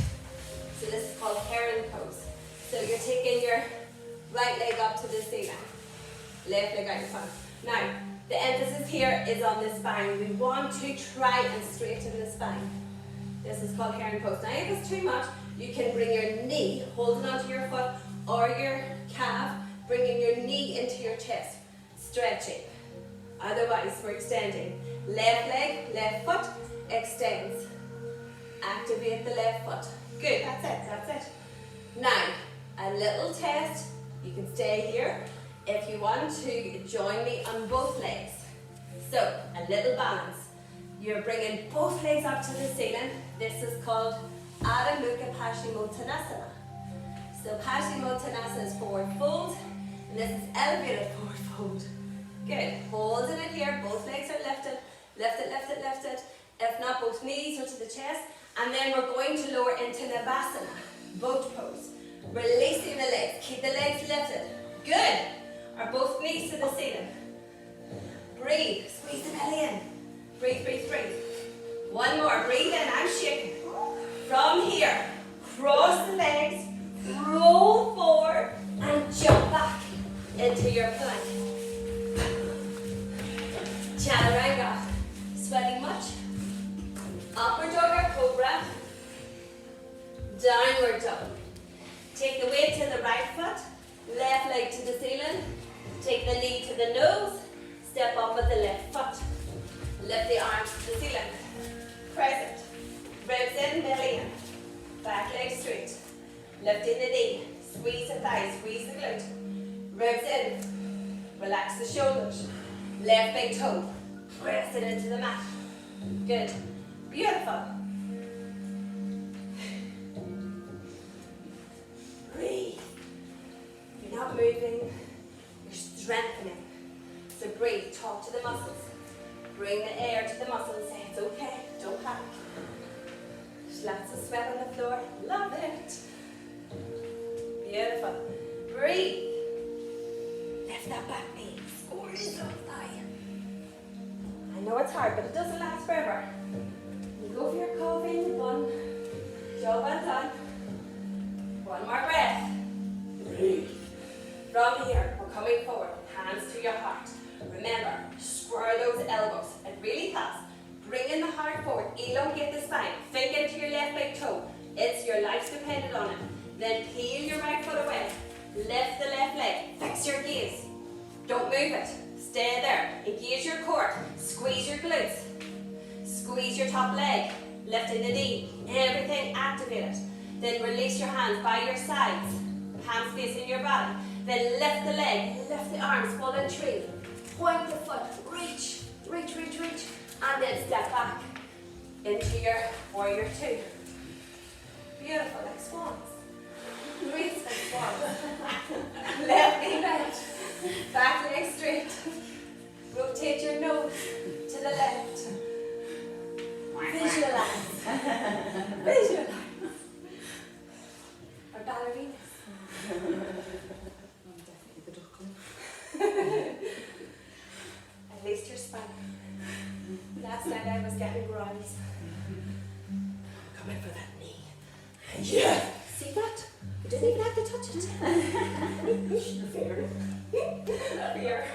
A: So this is called heron pose. So you're taking your right leg up to the ceiling. Left leg out in front. Now, the emphasis here is on the spine. We want to try and straighten the spine. This is called heron pose. Now, if it's too much, you can bring your knee, holding onto your foot or your calf, bringing your knee into your chest. Stretching. Otherwise, we're extending. Left leg, left foot, extends. Activate the left foot. Good, that's it, that's it. Now, a little test. You can stay here if you want to join me on both legs. So, a little balance. You're bringing both legs up to the ceiling. This is called Adho Mukha Paschimottanasana. So Paschimottanasana is forward fold, and this is elevated forward fold. Good. Holding it here, both legs are lifted. Lift it, lift it, lift it. If not, both knees are to the chest. And then we're going to lower into Navasana, boat pose. Releasing the legs. Keep the legs lifted. Good. Are both knees to the ceiling. Breathe. Squeeze the belly in. Breathe, breathe, breathe. One more. Breathe in. I'm shaking. From here, cross the legs, roll forward, and jump back into your plank. Chaturanga. Sweating much? Upward dog or cobra. Take the weight to the right foot, left leg to the ceiling, take the knee to the nose, step up with the left foot. Lift the arms to the ceiling. Press it. Ribs in, belly in. Back leg straight. Lifting the knee. Squeeze the thigh, squeeze the glute. Ribs in. Relax the shoulders. Left big toe. Press it into the mat. Good. Beautiful. Breathe. You're not moving, you're strengthening. So breathe, talk to the muscles. Bring the air to the muscles, say it's okay, don't panic. There's lots of sweat on the floor, love it. Beautiful. Breathe. Lift that back knee, squeeze that thigh. I know it's hard, but it doesn't last forever. You go for your coffee in the bun, job well done. One more breath. Breathe. From here, we're coming forward, hands to your heart. Remember, square those elbows. It really helps. Bring in the heart forward, elongate the spine. Think into your left big toe. It's your life's dependent on it. Then peel your right foot away. Lift the left leg. Fix your gaze. Don't move it. Stay there. Engage your core. Squeeze your glutes. Squeeze your top leg. Lifting the knee. Everything activated. Then release your hands by your sides. Hands facing your body. Then lift the leg. Lift the arms. Full tree. Point the foot. Reach. Reach, reach, reach. And then step back into your warrior two. Beautiful, like swans. Graceful swans. Left knee bent. Back leg straight. Rotate your nose to the left. Visualize. Visualize. Our ballerinas.
B: I'm definitely the duckling.
A: At least your spine. Last night I was getting grunts. Coming for that knee. Yeah. See that? You didn't even have to touch it. Fear. Fear.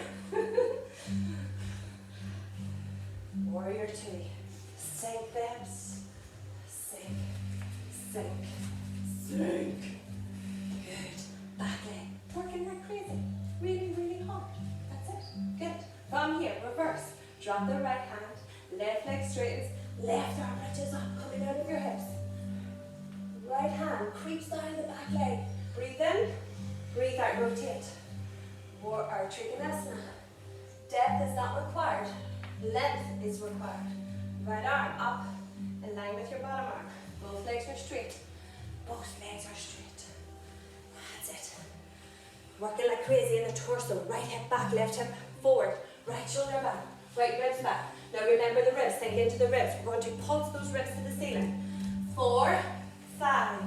A: Warrior two. Sink the hips. Sink. Sink. Sink. Good. Back leg. Working like crazy. Really, really hard. That's it. Good. From here, reverse. Drop the right hand. Left leg straightens. Left arm reaches up, coming out of your hips. Right hand creeps down the back leg. Breathe in. Breathe out. Rotate. Or our Trikonasana. Depth is not required. Length is required. Right arm up, in line with your bottom arm. Both legs are straight. Both legs are straight. That's it. Working like crazy in the torso. Right hip back, left hip forward. Right shoulder back, right ribs back. Now remember the ribs, think into the ribs. We're going to pulse those ribs to the ceiling. 4, 5,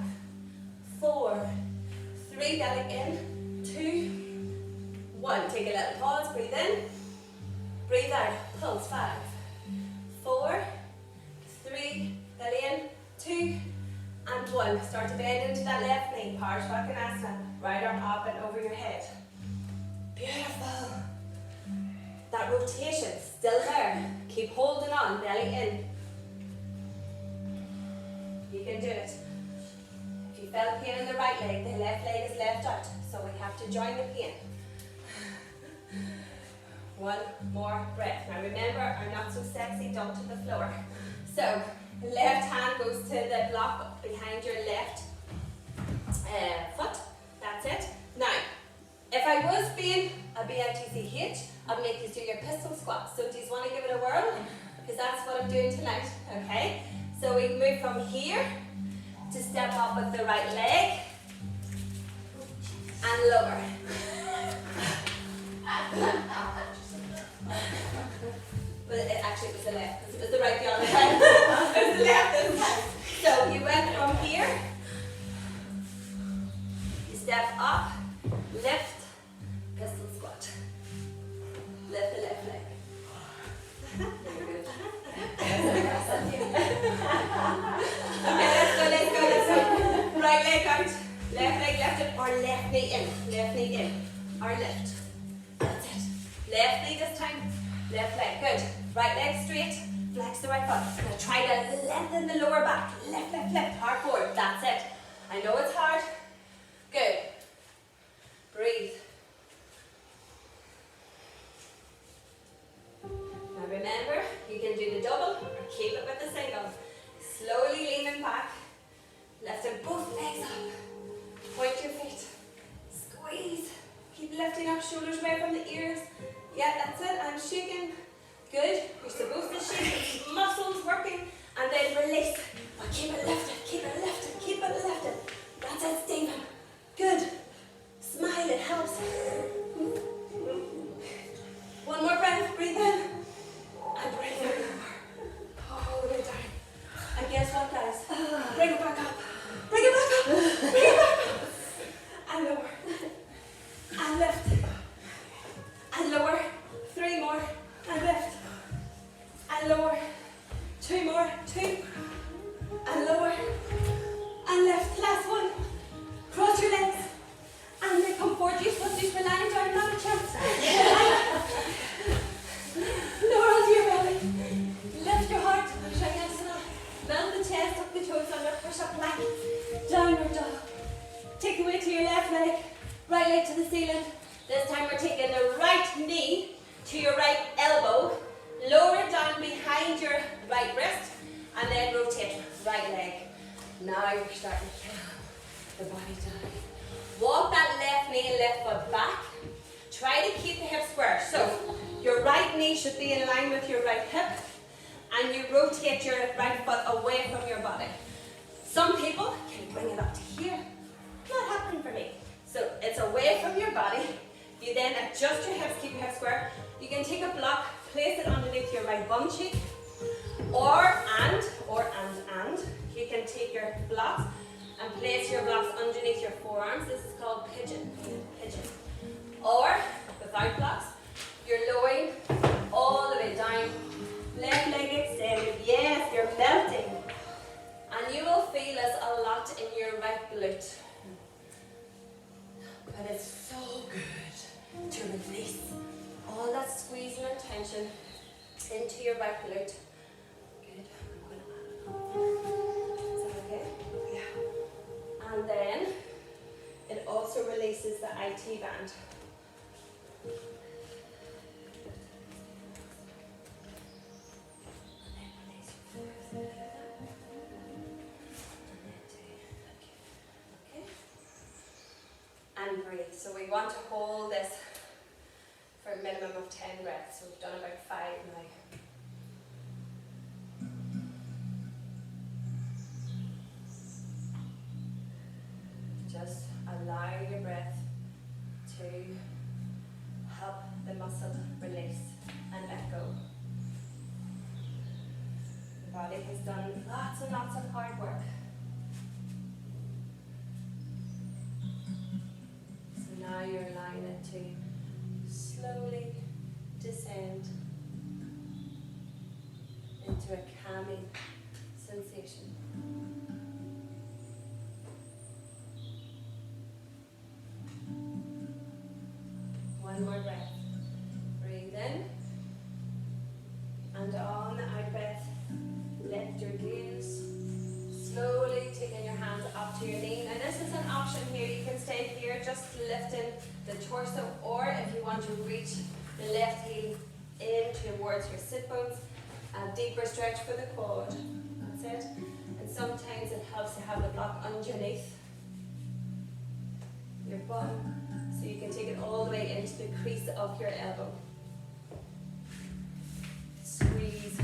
A: 4, 3, belly in, 2, 1. Take a little pause, breathe in, breathe out, pulse, 5, 4, 3, belly in, 2, and 1. Start to bend into that left knee, Parsvakonasana. Right arm up and over your head. Beautiful. That rotation, still there. Keep holding on, belly in. You can do it. If you felt pain in the right leg, the left leg is left out. So we have to join the pain. One more breath. Now remember our not so sexy dump to the floor. So left hand goes to the block behind your left foot. That's it. Now, if I was being a BITCH, I'd make you do your pistol squats. So do you want to give it a whirl? Because that's what I'm doing tonight, okay? So we move from here to step up with the right leg and lower. Well, actually it was the left, because it was the right the other time. It was the left this time. So you went from here, you step up, lift, pistol squat. Lift the left leg. Okay, let's go. Right leg out, left leg lifted, or left knee in, or lift. That's it. Left knee this time, left leg, good. Right leg straight, flex the right foot. Now try to lengthen the lower back. Left, hard forward, that's it. I know it's hard, lifting up, shoulders away from the ears. Yeah, that's it. I'm shaking. Good. You're supposed to shake the muscles working and then release. But keep it lifted, keep it lifted, keep it lifted. That's it, Stephen. Good. Smile, it helps. One more breath, breathe in. And breathe out more. All the way down. And guess what, guys? Bring it back up. Bring it back up. Bring it back up. And lower. And lift. And lower. 3 more. And lift. And lower. 2 more. 2. And lower. And lift. Last one. Cross your legs. And then come forward. You're supposed to be lying down, not a chance. Lower onto your belly. Lift your heart. Triangle. Melt the chest, up the toes under. Push up plank. Downward dog. Take the weight to your left leg. Right leg to the ceiling. This time we're taking the right knee to your right elbow. Lower it down behind your right wrist. And then rotate right leg. Now you're starting to calm the body down. Walk that left knee and left foot back. Try to keep the hips square. So your right knee should be in line with your right hip. And you rotate your right foot away from your body. Some people can bring it up to here. Not happening for me. So it's away from your body. You then adjust your hips, keep your hips square. You can take a block, place it underneath your right bum cheek. And you can take your blocks and place your blocks underneath your forearms. This is called pigeon. Pigeon. Or, without blocks, you're lowering all the way down. Left leg extended. Yes, you're melting. And you will feel this a lot in your right glute. But it's so good to release all that squeezing and tension into your right glute. Good. I'm going to add it. Is that okay? Yeah. And then it also releases the IT band. And breathe. So we want to hold this for a minimum of 10 breaths. So we've done about 5 now. Just allow your breath to help the muscle release and let go. The body has done lots and lots of hard work. Now you're allowing it to slowly descend into a calming sensation. One more breath. Breathe in. And on the out breath, lift your gaze. Slowly taking your hands up to your knee. Now this is an option here. You can stay here just lifting the torso, or if you want to reach the left heel in towards your sit bones, a deeper stretch for the quad. That's it. And sometimes it helps to have the block underneath your bum, so you can take it all the way into the crease of your elbow. Squeeze,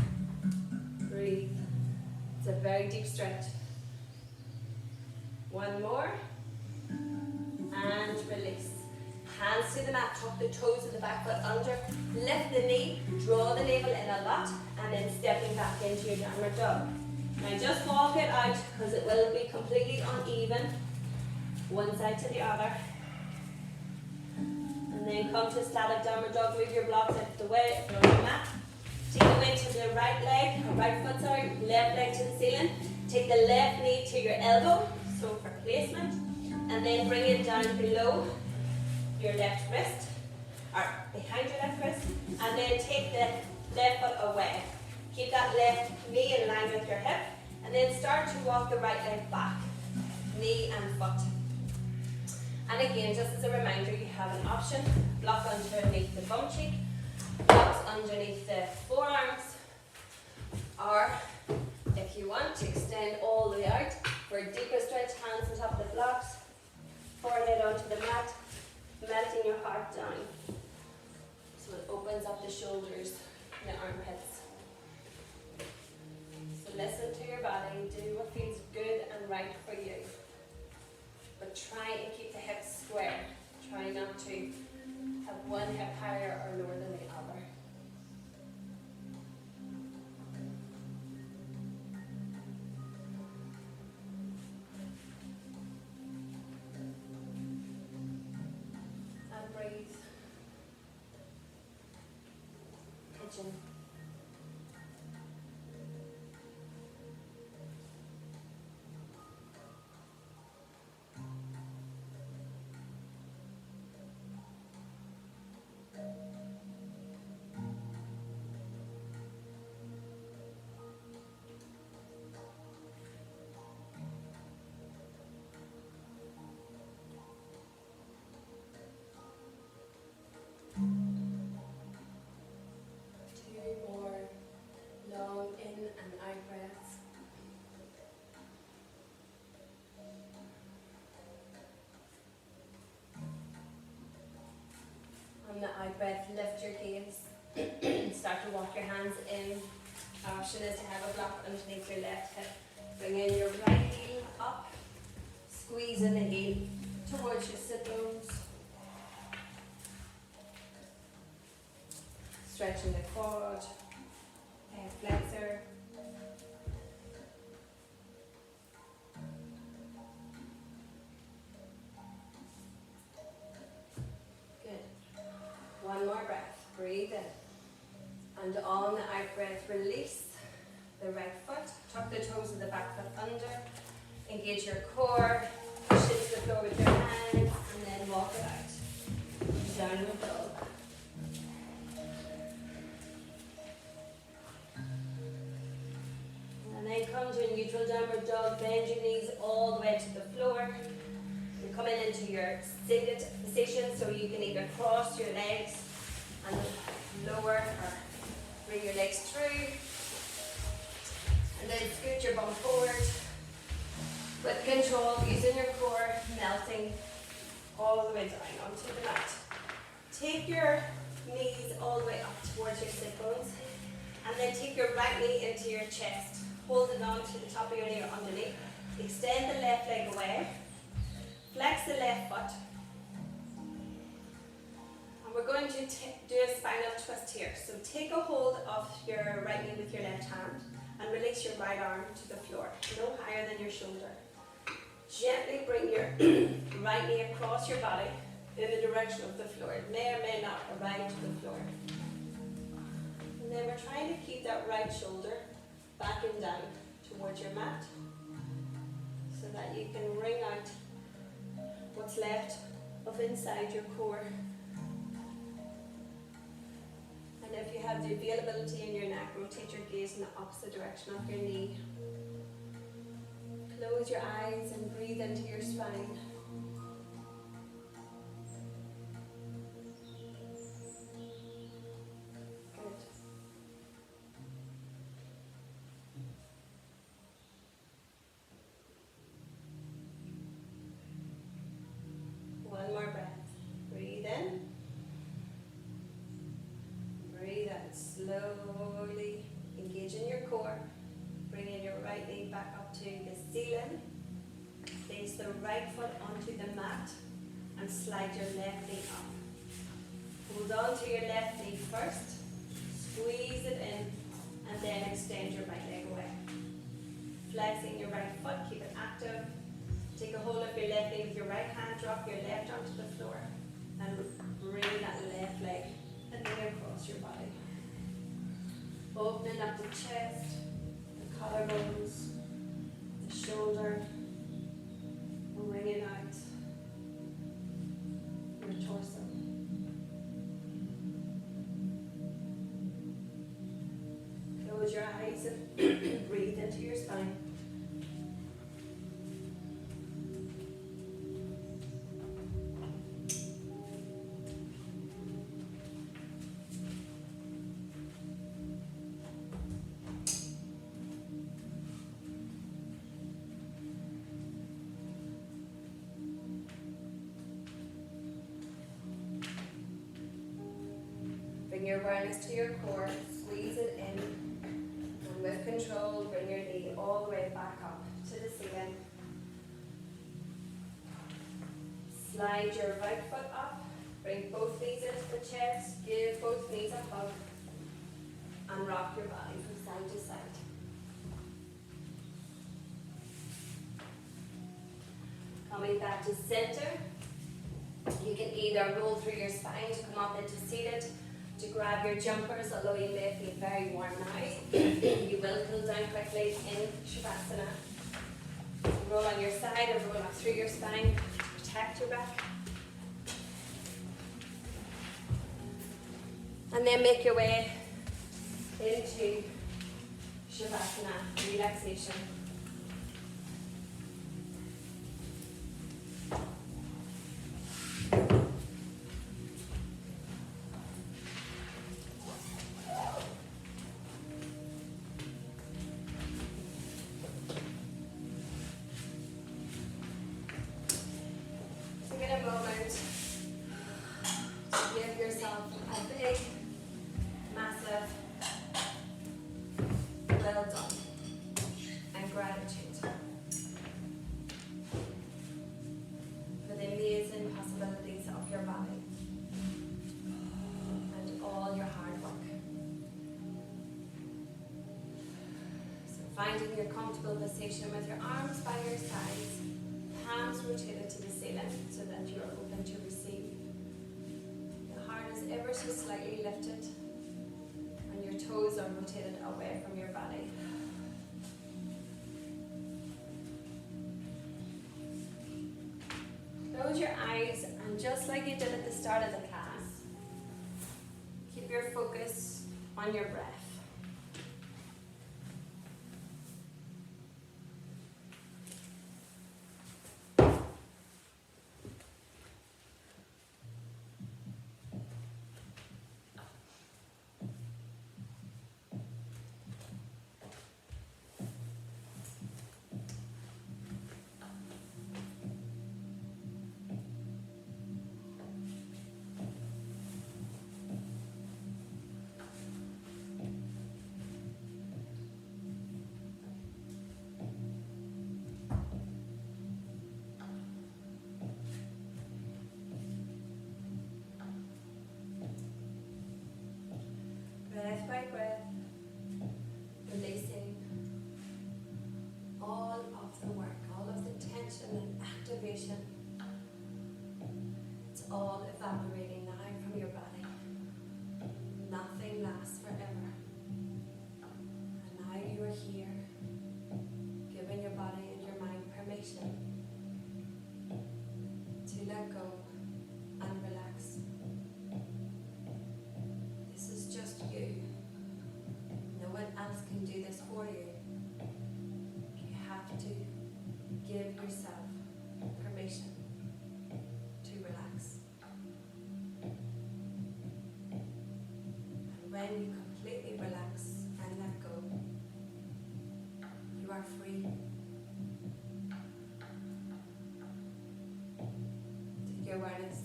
A: breathe. It's a very deep stretch. One more. And release. Hands to the mat, tuck the toes of the back foot under. Lift the knee, draw the navel in a lot, and then stepping back into your downward dog. Now just walk it out because it will be completely uneven. One side to the other. And then come to static downward dog. Move your blocks out of the way from the mat. Take the weight to the right leg, or right foot, sorry, left leg to the ceiling. Take the left knee to your elbow, so for placement. And then bring it down below your left wrist, or behind your left wrist. And then take the left foot away. Keep that left knee in line with your hip. And then start to walk the right leg back, knee and foot. And again, just as a reminder, you have an option. Block underneath the bum cheek. Blocks underneath the forearms, or if you want to extend all the way out for a deeper stretch, hands on top of the blocks, forehead onto the mat, melting your heart down. So it opens up the shoulders and the armpits. So listen to your body, do what feels good and right for you. But try and keep the hips square. Try not to have one hip higher or lower than the other. And breathe. Pigeon. On the out breath, lift your gaze. Start to walk your hands in. Option is to have a block underneath your left hip. Bring in your right heel up. Squeeze in the heel towards your sit bones. Stretching the quad, flexor. One more breath, breathe in. And on the out breath, release the right foot, tuck the toes of the back foot under, engage your core, push into the floor with your hands, and then walk it out. Downward dog. And then come to a neutral downward dog, bend your knees all the way to the floor. You're coming into your seated position, so you can either cross your legs and lower or bring your legs through, and then scoot your bum forward with control, using your core, melting all the way down onto the mat. Take your knees all the way up towards your sit bones, and then take your right knee into your chest. Hold it on to the top of your knee or underneath. Extend the left leg away. Flex the left foot. And we're going to do a spinal twist here. So take a hold of your right knee with your left hand and release your right arm to the floor, no higher than your shoulder. Gently bring your right knee across your body in the direction of the floor. It may or may not arrive to the floor. And then we're trying to keep that right shoulder back and down towards your mat so that you can wring out what's left of inside your core. And if you have the availability in your neck, rotate your gaze in the opposite direction of your knee. Close your eyes and breathe into your spine. Good. One more breath. Breathe in. Breathe out slowly. Engage in your core. Bring in your right knee back up to the ceiling. Place the right foot onto the mat and slide your left knee up. Hold on to your left knee first. Squeeze it in and then extend your right leg away. Flexing your right foot, keep it active. Take a hold of your left knee with your right hand, drop your left arm to the floor and bring that left leg and then across your body. Opening up the chest, the collarbones, the shoulder, wringing out your torso. Close your eyes and breathe into your spine. Bring your awareness to your core, squeeze it in, and with control, bring your knee all the way back up to the ceiling. Slide your right foot up, bring both knees into the chest, give both knees a hug, and rock your body from side to side. Coming back to center, you can either roll through your spine to come up into seated, to grab your jumpers, although you may feel very warm now. You will cool down quickly in Shavasana. Roll on your side or roll up through your spine to protect your back. And then make your way into Shavasana, relaxation. Finding your comfortable position with your arms by your sides, palms rotated to the ceiling so that you are open to receive. The heart is ever so slightly lifted and your toes are rotated away from your body. Close your eyes and just like you did at the start of the class, keep your focus on your breath. Breath by breath, releasing all of the work, all of the tension and activation. It's all evaporating now from your body. Nothing lasts forever. And now you are here, giving your body and your mind permission to let go and relax. This is just you. No one else can do this for you. You have to give yourself permission to relax. And when you completely relax and let go, you are free. Take your awareness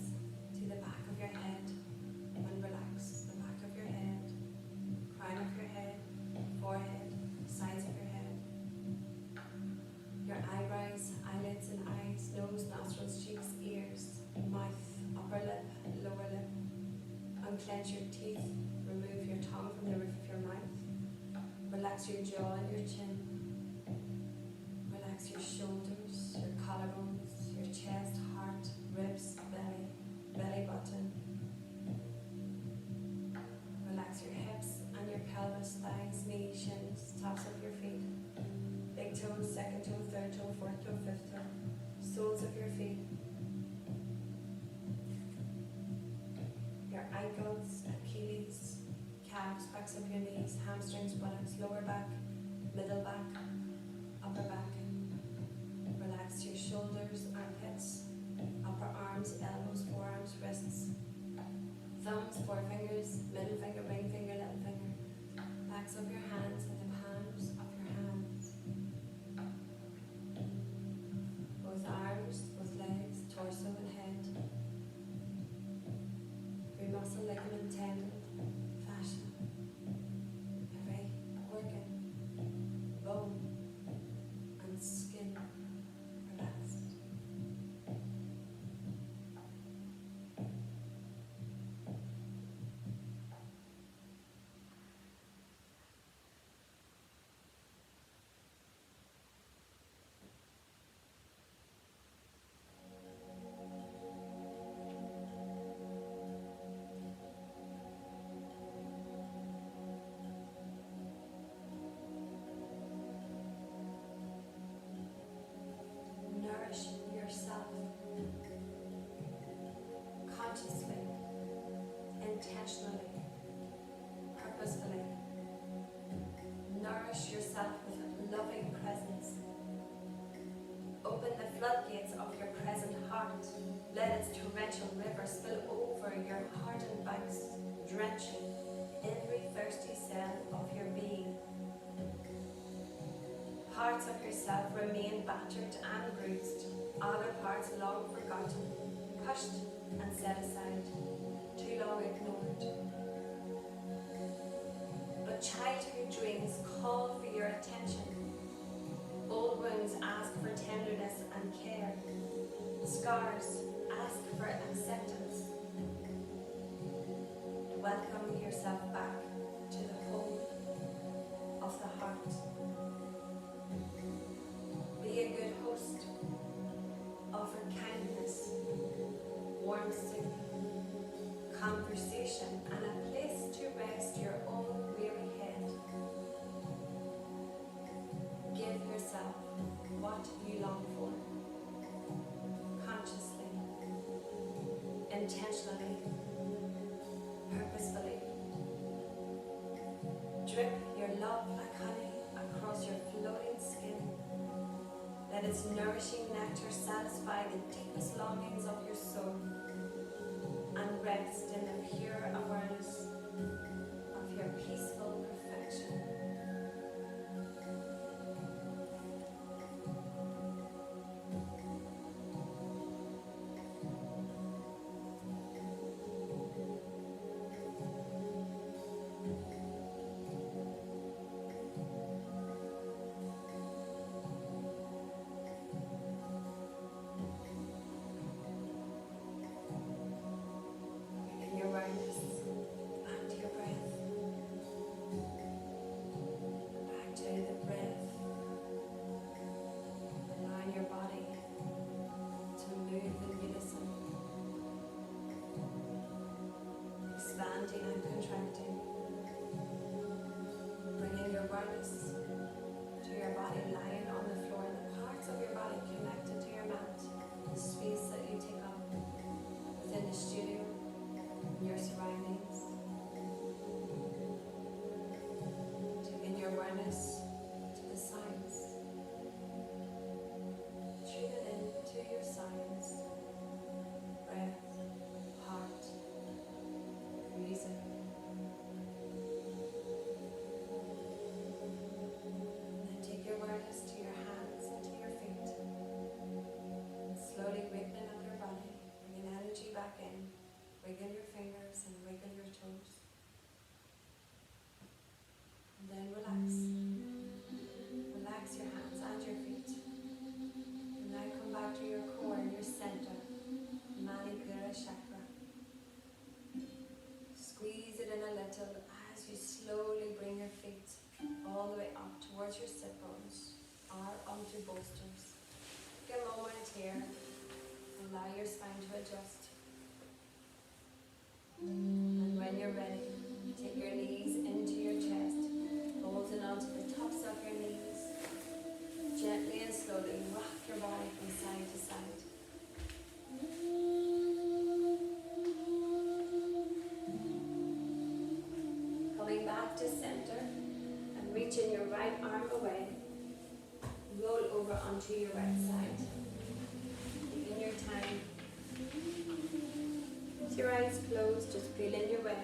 A: to the back of your head and relax the back of your head, crown of your head, forehead, sides of your head, your eyebrows, eyelids and eyes, nose, nostrils, cheeks, ears, mouth, upper lip, lower lip. Unclench your teeth, remove your tongue from the roof of your mouth. Relax your jaw and your chin. Relax your shoulders, your collarbones, your chest, heart, ribs, belly, belly button. Relax your hips and your pelvis, thighs, knees, shins, tops of your feet. Big toe, second toe, third toe, fourth toe, fifth toe. Soles of your feet. Your ankles, Achilles, calves, backs of your knees, hamstrings, buttocks, lower back, middle back, upper back. Relax your shoulders, armpits, upper arms, elbows, forearms, wrists, thumbs, forefingers, middle finger, ring finger, little finger, backs of your hands and the palms of your hands. Both arms, both legs, torso and head. Every muscle, ligament, tendon, Let its torrential river spill over your hardened banks, drenching every thirsty cell of your being. Parts of yourself remain battered and bruised, other parts long forgotten, pushed and set aside, too long ignored. But childhood dreams call for your attention. Old wounds ask for tenderness and care. Scars ask for acceptance. Welcome yourself back to the home of the heart. Be a good host. Offer kindness, warmth, conversation, and a place to rest your own weary head. Give yourself what you long for, consciously, intentionally, purposefully. Drip your love like honey across your floating skin. Let its nourishing nectar satisfy the deepest longings of your soul, and rest in the pure awareness of your peaceful perfection. Expanding and contracting, bringing your awareness to your body lying on the floor, the parts of your body connected to your mat, the space that you take up within the studio, your surroundings. Taking your awareness to the signs, tune it into your signs, breath, heart, reason. Then take your awareness to your hands and to your feet. And slowly wiggling up your body, bringing energy back in. Wiggle your fingers and wiggle your toes. And then relax. Relax your hands and your feet. And now come back to your core and your center, Manipura chakra. Squeeze it in a little as you slowly bring your feet all the way up towards your sit bones or onto bolsters. Take a moment here. Allow your spine to adjust. And when you're ready, take your knees into your chest, holding onto the tops of your knees. Gently and slowly rock your body from side to side. Coming back to center and reaching your right arm away. Roll over onto your right side. Taking your time. With your eyes closed, just feeling your way.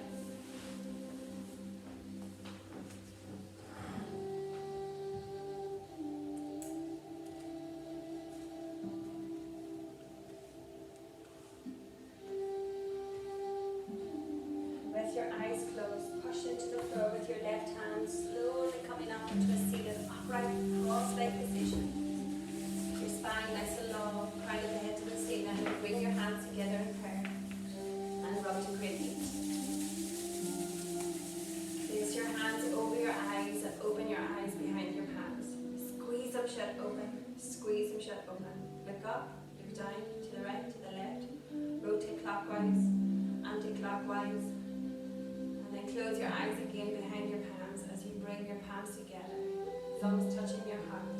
A: With your eyes closed, push into the floor with your left hand, slowly coming up into a seated upright cross-leg position. Your spine nice and long, crown of the head to the ceiling, and bring your hands together in prayer and rub to create heat. Place your hands over your eyes and open your eyes behind your hands. Squeeze them shut open, squeeze them shut open. Look up, look down, to the right, to the left. Rotate clockwise, anti-clockwise. And then close your eyes again behind your palms as you bring your palms together, thumbs touching your heart.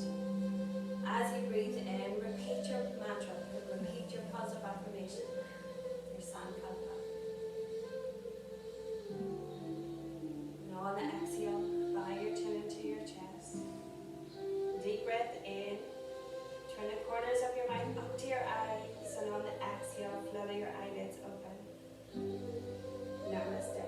A: As you breathe in, repeat your mantra, repeat your positive affirmation, your sankalpa. And on the exhale, bow your chin into your chest. Deep breath in, turn the corners of your mouth up to your eyes and on the exhale, flutter your eyelids open. Namaste.